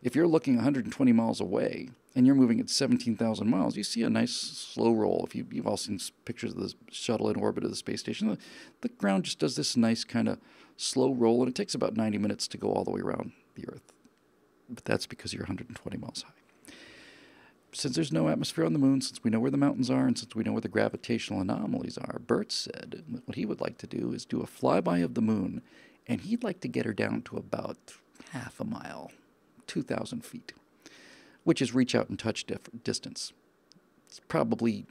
Speaker 1: If you're looking 120 miles away and you're moving at 17,000 miles, you see a nice slow roll. If you've all seen pictures of the shuttle in orbit of the space station, the ground just does this nice kind of slow roll, and it takes about 90 minutes to go all the way around the Earth. But that's because you're 120 miles high. Since there's no atmosphere on the moon, since we know where the mountains are, and since we know where the gravitational anomalies are, Bert said what he would like to do is do a flyby of the moon, and he'd like to get her down to about half a mile, 2,000 feet, which is reach out and touch distance. It's probably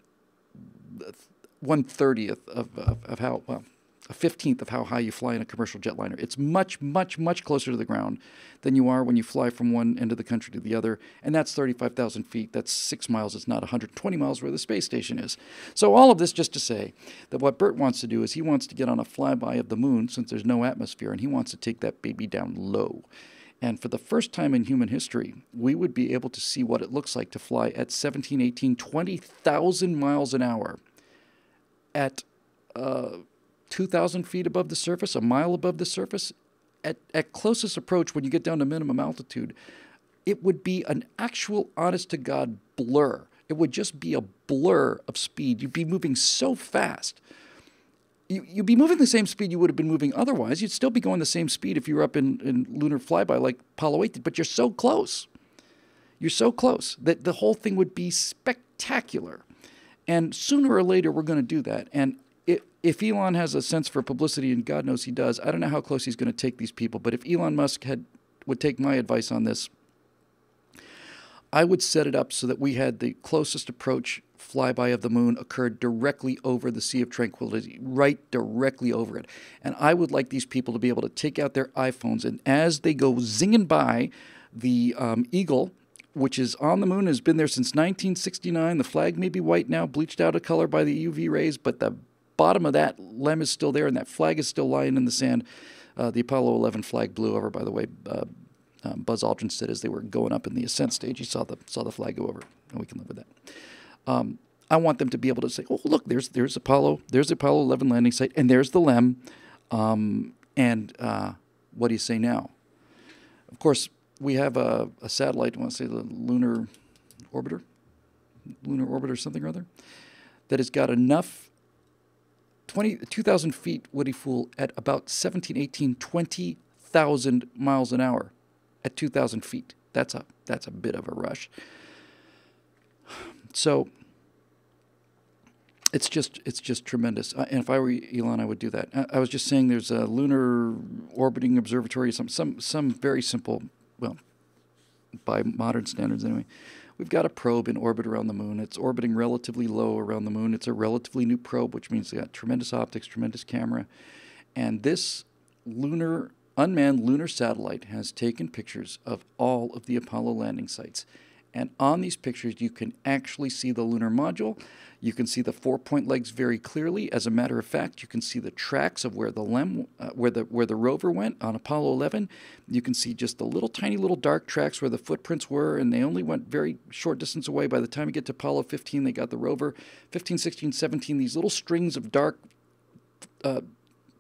Speaker 1: 1/30th of how, well, a 15th of how high you fly in a commercial jetliner. It's much, much, much closer to the ground than you are when you fly from one end of the country to the other, and that's 35,000 feet. That's 6 miles. It's not 120 miles where the space station is. So all of this just to say that what Bert wants to do is he wants to get on a flyby of the moon since there's no atmosphere, and he wants to take that baby down low. And for the first time in human history, we would be able to see what it looks like to fly at 17, 18, 20,000 miles an hour at 2,000 feet above the surface, a mile above the surface. At closest approach, when you get down to minimum altitude, it would be an actual honest-to-God blur. It would just be a blur of speed. You'd be moving so fast. You'd be moving the same speed you would have been moving otherwise. You'd still be going the same speed if you were up in lunar flyby like Apollo 8 did, but you're so close. You're so close that the whole thing would be spectacular. And sooner or later, we're going to do that. And if Elon has a sense for publicity, and God knows he does, I don't know how close he's going to take these people, but if Elon Musk would take my advice on this, I would set it up so that we had the closest approach flyby of the moon occurred directly over the Sea of Tranquility, right directly over it. And I would like these people to be able to take out their iPhones, and as they go zinging by, the Eagle, which is on the moon, has been there since 1969. The flag may be white now, bleached out of color by the UV rays, but the bottom of that lem is still there, and that flag is still lying in the sand. The Apollo 11 flag blew over, by the way. Buzz Aldrin said as they were going up in the ascent stage, he saw the flag go over, and we can live with that. I want them to be able to say, "Oh, look, there's the Apollo 11 landing site, and there's the LEM." And what do you say now? Of course, we have a satellite. I want to say the lunar orbiter, something or other, that has got enough. 2,000 feet would he fool at about 17, 18, 20,000 miles an hour at 2,000 feet. That's a bit of a rush. So it's just tremendous. And if I were Elon, I would do that. I was just saying there's a lunar orbiting observatory, some very simple, well, by modern standards anyway. We've got a probe in orbit around the moon. It's orbiting relatively low around the moon. It's a relatively new probe, which means it's got tremendous optics, tremendous camera. And this unmanned lunar satellite has taken pictures of all of the Apollo landing sites. And on these pictures, you can actually see the lunar module. You can see the 4-point legs very clearly. As a matter of fact, you can see the tracks of where the where the rover went on Apollo 11. You can see just the little tiny little dark tracks where the footprints were, and they only went very short distance away. By the time you get to Apollo 15, they got the rover. 15, 16, 17, these little strings of dark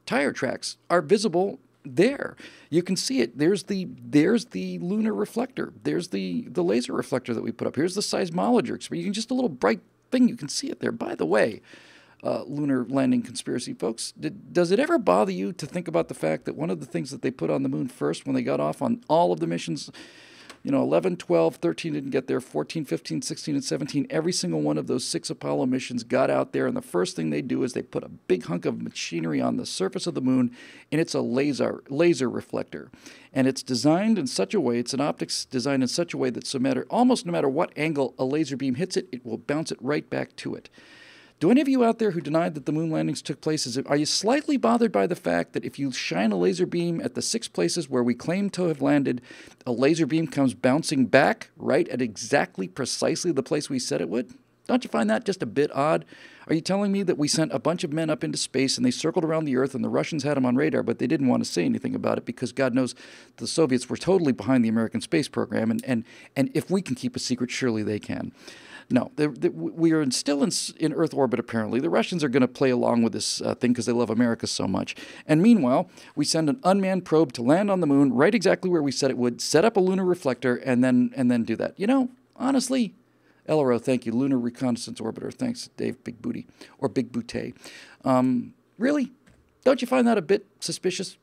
Speaker 1: tire tracks are visible there. You can see it. There's the lunar reflector. There's the laser reflector that we put up. Here's the seismologer. You can just a little bright thing. You can see it there. By the way, lunar landing conspiracy folks, does it ever bother you to think about the fact that one of the things that they put on the moon first when they got off on all of the missions, 11, 12, 13 didn't get there, 14, 15, 16, and 17, every single one of those 6 Apollo missions got out there, and the first thing they do is they put a big hunk of machinery on the surface of the moon, and it's a laser reflector. And it's designed in such a way, it's an optics designed in such a way that almost no matter what angle a laser beam hits it, it will bounce it right back to it. Do any of you out there who denied that the moon landings took place, are you slightly bothered by the fact that if you shine a laser beam at the 6 places where we claim to have landed, a laser beam comes bouncing back right at exactly precisely the place we said it would? Don't you find that just a bit odd? Are you telling me that we sent a bunch of men up into space and they circled around the Earth and the Russians had them on radar, but they didn't want to say anything about it because God knows the Soviets were totally behind the American space program, and if we can keep a secret, surely they can. No, we are still in Earth orbit, apparently. The Russians are going to play along with this thing because they love America so much. And meanwhile, we send an unmanned probe to land on the moon right exactly where we said it would, set up a lunar reflector, and then do that. Honestly, LRO, thank you. Lunar Reconnaissance Orbiter. Thanks, Dave Big Booty, or Big Booty. Really? Don't you find that a bit suspicious?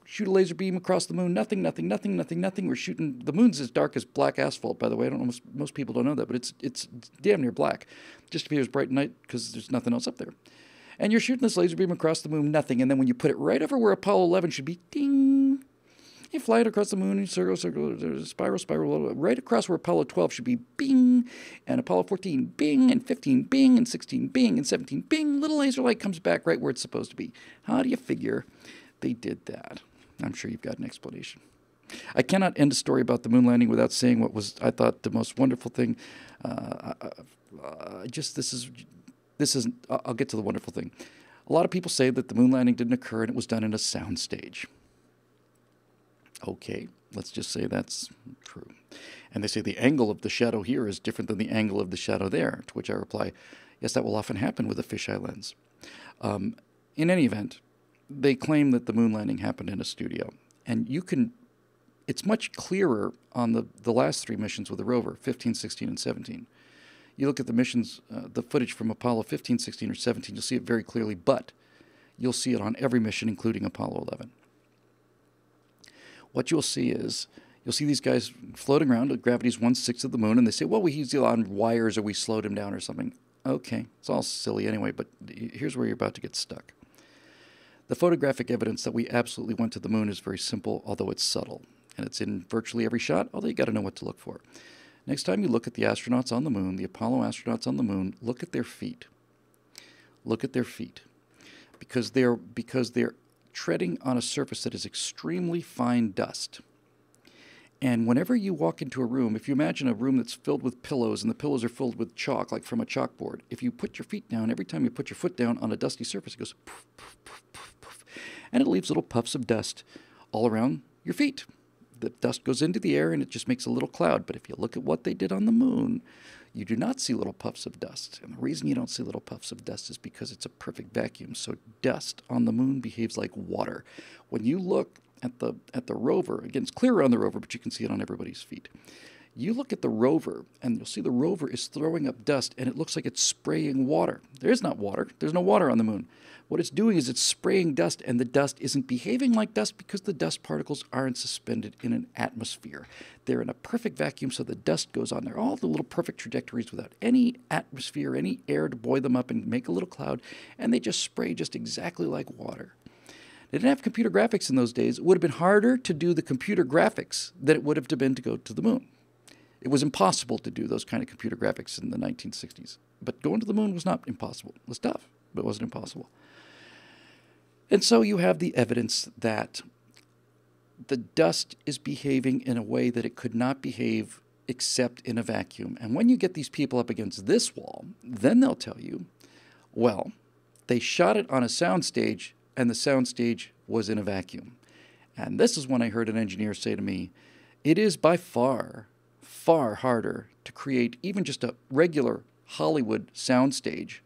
Speaker 1: Shoot a laser beam across the moon. Nothing. We're shooting. The moon's as dark as black asphalt, by the way. I don't know. Most people don't know that, but it's damn near black. Just appears bright at night because there's nothing else up there. And you're shooting this laser beam across the moon, nothing. And then when you put it right over where Apollo 11 should be, ding, you fly it across the moon, and circle, spiral, right across where Apollo 12 should be, bing, and Apollo 14, bing, and 15, bing, and 16, bing, and 17, bing. Little laser light comes back right where it's supposed to be. How do you figure they did that? I'm sure you've got an explanation. I cannot end a story about the moon landing without saying what was, I thought, the most wonderful thing. I'll get to the wonderful thing. A lot of people say that the moon landing didn't occur and it was done in a soundstage. Okay, let's just say that's true. And they say the angle of the shadow here is different than the angle of the shadow there, to which I reply, yes, that will often happen with a fisheye lens. In any event, they claim that the moon landing happened in a studio. And it's much clearer on the last 3 missions with the rover, 15, 16, and 17. You look at the missions, the footage from Apollo 15, 16, or 17, you'll see it very clearly, but you'll see it on every mission, including Apollo 11. What you'll see is, you'll see these guys floating around at gravity's 1/6 of the moon, and they say, well, he's on wires or we slowed him down or something. Okay, it's all silly anyway, but here's where you're about to get stuck. The photographic evidence that we absolutely went to the moon is very simple, although it's subtle. And it's in virtually every shot, although you got to know what to look for. Next time you look at the astronauts on the moon, the Apollo astronauts on the moon, look at their feet. Look at their feet. Because they're treading on a surface that is extremely fine dust. And whenever you walk into a room, if you imagine a room that's filled with pillows and the pillows are filled with chalk, like from a chalkboard, if you put your feet down, every time you put your foot down on a dusty surface, it goes poof, poof, poof, poof, poof, and it leaves little puffs of dust all around your feet. The dust goes into the air and it just makes a little cloud. But if you look at what they did on the moon, you do not see little puffs of dust. And the reason you don't see little puffs of dust is because it's a perfect vacuum. So dust on the moon behaves like water. When you look at the rover, again, it's clearer on the rover, but you can see it on everybody's feet. You look at the rover, and you'll see the rover is throwing up dust, and it looks like it's spraying water. There's not water. There's no water on the moon. What it's doing is it's spraying dust, and the dust isn't behaving like dust because the dust particles aren't suspended in an atmosphere. They're in a perfect vacuum, so the dust goes on there. All the little perfect trajectories without any atmosphere, any air to buoy them up and make a little cloud, and they just spray just exactly like water. They didn't have computer graphics in those days. It would have been harder to do the computer graphics than it would have been to go to the moon. It was impossible to do those kind of computer graphics in the 1960s. But going to the moon was not impossible. It was tough, but it wasn't impossible. And so you have the evidence that the dust is behaving in a way that it could not behave except in a vacuum. And when you get these people up against this wall, then they'll tell you, well, they shot it on a soundstage, and the soundstage was in a vacuum. And this is when I heard an engineer say to me, it is by far, far harder to create even just a regular Hollywood soundstage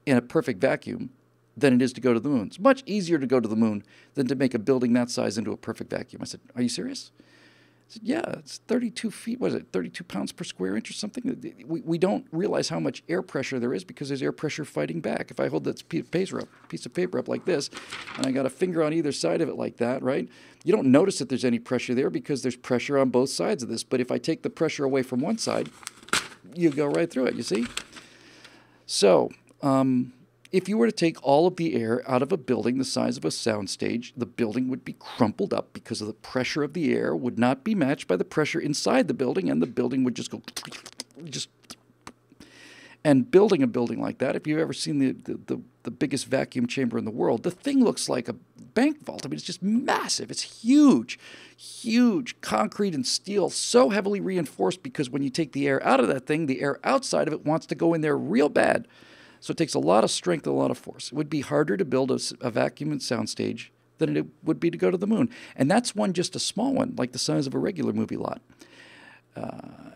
Speaker 1: in a perfect vacuum than it is to go to the moon. It's much easier to go to the moon than to make a building that size into a perfect vacuum. I said, are you serious? I said, yeah, it's 32 feet, what is it, 32 pounds per square inch or something? We don't realize how much air pressure there is because there's air pressure fighting back. If I hold that piece of paper up like this, and I got a finger on either side of it like that, right? You don't notice that there's any pressure there because there's pressure on both sides of this. But if I take the pressure away from one side, you go right through it, you see? So, if you were to take all of the air out of a building the size of a soundstage, the building would be crumpled up because of the pressure of the air would not be matched by the pressure inside the building, and the building would just go And building a building like that, if you've ever seen the biggest vacuum chamber in the world, the thing looks like a bank vault. I mean, it's just massive. It's huge, huge concrete and steel, so heavily reinforced because when you take the air out of that thing, the air outside of it wants to go in there real bad. So it takes a lot of strength and a lot of force. It would be harder to build a vacuum and soundstage than it would be to go to the moon. And that's one, just a small one, like the size of a regular movie lot.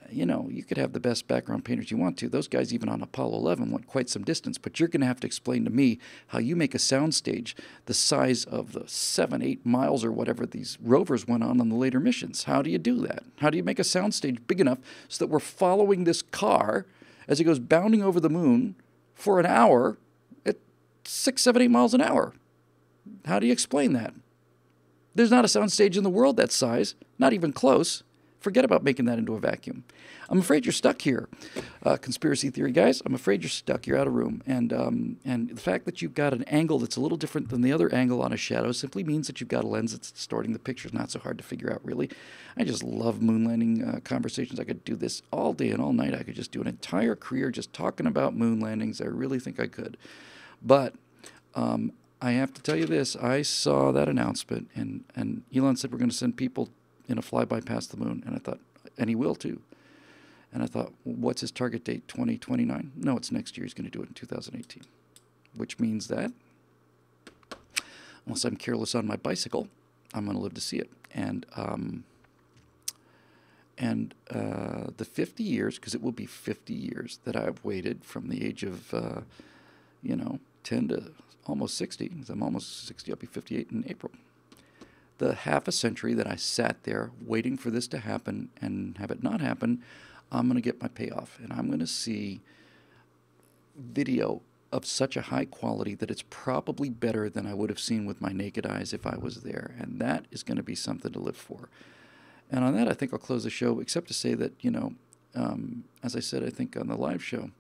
Speaker 1: You know, you could have the best background painters you want to. Those guys, even on Apollo 11, went quite some distance. But you're going to have to explain to me how you make a soundstage the size of the 7, 8 miles or whatever these rovers went on the later missions. How do you do that? How do you make a soundstage big enough so that we're following this car as it goes bounding over the moon for an hour at 6, 7, 8 miles an hour? How do you explain that? There's not a soundstage in the world that size, not even close. Forget about making that into a vacuum. I'm afraid you're stuck here, conspiracy theory guys. I'm afraid you're stuck. You're out of room. And the fact that you've got an angle that's a little different than the other angle on a shadow simply means that you've got a lens that's distorting the picture. It's not so hard to figure out, really. I just love moon landing conversations. I could do this all day and all night. I could just do an entire career just talking about moon landings. I really think I could. But I have to tell you this. I saw that announcement, and Elon said we're going to send people in a flyby past the moon. And I thought, and he will too. And I thought, well, what's his target date, 2029? No, it's next year. He's going to do it in 2018. Which means that, unless I'm careless on my bicycle, I'm going to live to see it. And the 50 years, because it will be 50 years that I've waited from the age of, 10 to almost 60, because I'm almost 60, I'll be 58 in April. The half a century that I sat there waiting for this to happen and have it not happen, I'm going to get my payoff. And I'm going to see video of such a high quality that it's probably better than I would have seen with my naked eyes if I was there. And that is going to be something to live for. And on that, I think I'll close the show, except to say that, as I said, I think on the live show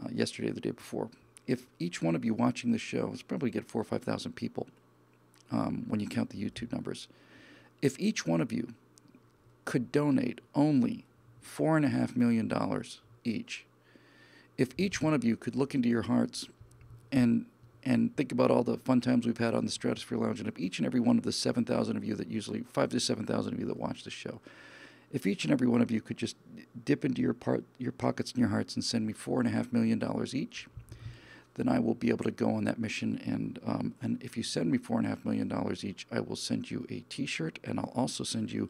Speaker 1: yesterday or the day before, if each one of you watching the show, it's probably get 4,000 or 5,000 people when you count the YouTube numbers. If each one of you could donate only $4.5 million each, if each one of you could look into your hearts and think about all the fun times we've had on the Stratosphere Lounge, and if each and every one of the 7,000 of you that usually, 5,000 to 7,000 of you that watch the show, if each and every one of you could just dip into your pockets and your hearts and send me $4.5 million each, then I will be able to go on that mission. And if you send me $4.5 million each, I will send you a T-shirt, and I'll also send you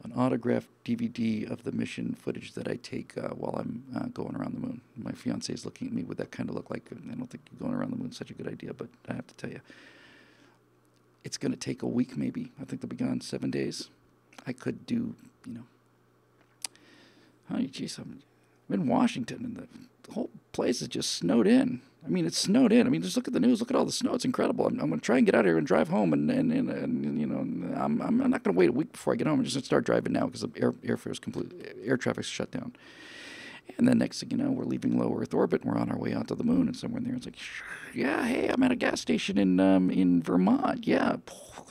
Speaker 1: an autographed DVD of the mission footage that I take while I'm going around the moon. My fiance is looking at me with that kind of look like, I don't think going around the moon is such a good idea, but I have to tell you, it's going to take a week maybe. I think they'll be gone 7 days. I could do, I'm in Washington, and the whole place is just snowed in. I mean, it's snowed in. I mean, just look at the news. Look at all the snow. It's incredible. I'm going to try and get out of here and drive home. And I'm not going to wait a week before I get home. I'm just going to start driving now because the air traffic's shut down. And then next thing you know, we're leaving low Earth orbit, and we're on our way out to the moon. And somewhere in there, it's like, yeah, hey, I'm at a gas station in Vermont. Yeah,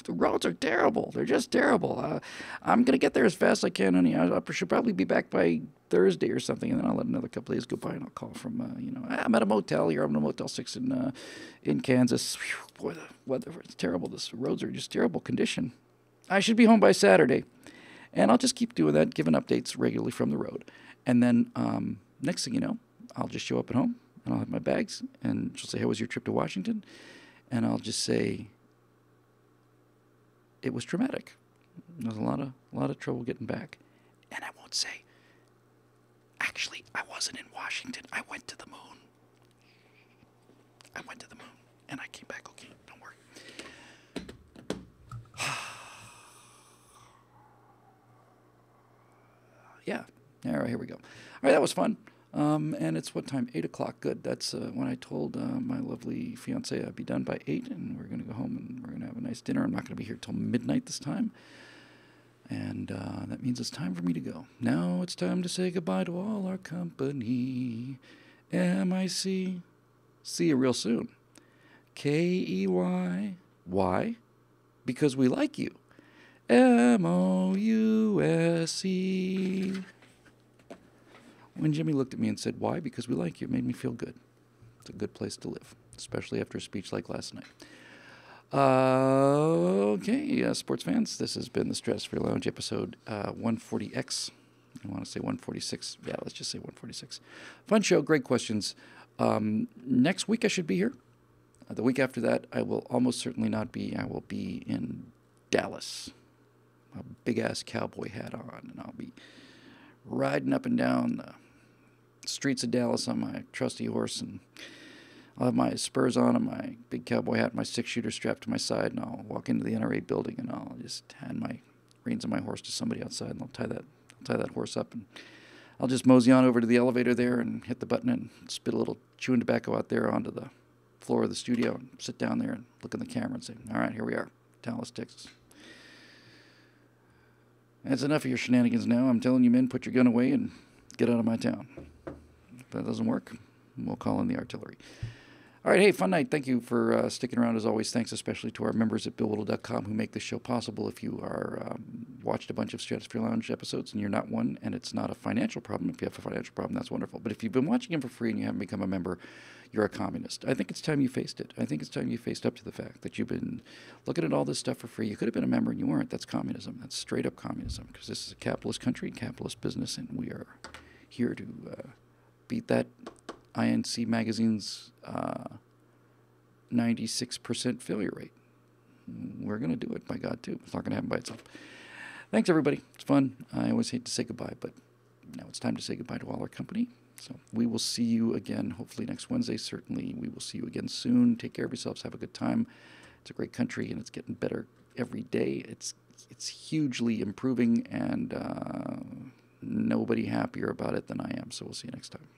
Speaker 1: the roads are terrible. They're just terrible. I'm going to get there as fast as I can, honey. I should probably be back by Thursday or something, and then I'll let another couple days go by, and I'll call from, I'm at a motel here. I'm in a Motel 6 in Kansas. Whew, boy, the weather is terrible. The roads are just terrible condition. I should be home by Saturday. And I'll just keep doing that, giving updates regularly from the road. And then next thing you know, I'll just show up at home and I'll have my bags and she'll say, "How was your trip to Washington?" And I'll just say, "It was traumatic. There was a lot of trouble getting back." And I won't say, "Actually, I wasn't in Washington. I went to the moon. I went to the moon and I came back okay. Don't worry." Yeah. All right, here we go. All right, that was fun. And it's what time? 8 o'clock. Good. That's when I told my lovely fiance I'd be done by 8, and we're going to go home and we're going to have a nice dinner. I'm not going to be here till midnight this time. And that means it's time for me to go. Now it's time to say goodbye to all our company. MIC. See you real soon. KEY. Why? Because we like you. MOUSE. When Jimmy looked at me and said, "Why?" Because we like you, it made me feel good. It's a good place to live, especially after a speech like last night. Okay, sports fans, this has been the Stratosphere Lounge episode 140X. I want to say 146. Yeah, let's just say 146. Fun show, great questions. Next week I should be here. The week after that, I will almost certainly not be. I will be in Dallas. A big-ass cowboy hat on, and I'll be riding up and down the streets of Dallas on my trusty horse, and I'll have my spurs on and my big cowboy hat, my 6-shooter strapped to my side, and I'll walk into the NRA building, and I'll just hand my reins of my horse to somebody outside, and I'll tie that horse up, and I'll just mosey on over to the elevator there and hit the button and spit a little chewing tobacco out there onto the floor of the studio and sit down there and look in the camera and say, "All right, here we are, Dallas, Texas. That's enough of your shenanigans now. I'm telling you, men, put your gun away and get out of my town." If that doesn't work, we'll call in the artillery. All right, hey, fun night. Thank you for sticking around as always. Thanks especially to our members at BillWhittle.com who make this show possible. If you are watched a bunch of Stratosphere Lounge episodes and you're not one, and it's not a financial problem, if you have a financial problem, that's wonderful. But if you've been watching them for free and you haven't become a member, you're a communist. I think it's time you faced it. I think it's time you faced up to the fact that you've been looking at all this stuff for free. You could have been a member and you weren't. That's communism. That's straight up communism, because this is a capitalist country, capitalist business, and we are here to beat that INC magazine's 96% failure rate. We're going to do it, by God, too. It's not going to happen by itself. Thanks, everybody. It's fun. I always hate to say goodbye, but now it's time to say goodbye to all our company. So we will see you again, hopefully next Wednesday. Certainly, we will see you again soon. Take care of yourselves. Have a good time. It's a great country, and it's getting better every day. It's hugely improving, and nobody happier about it than I am. So we'll see you next time.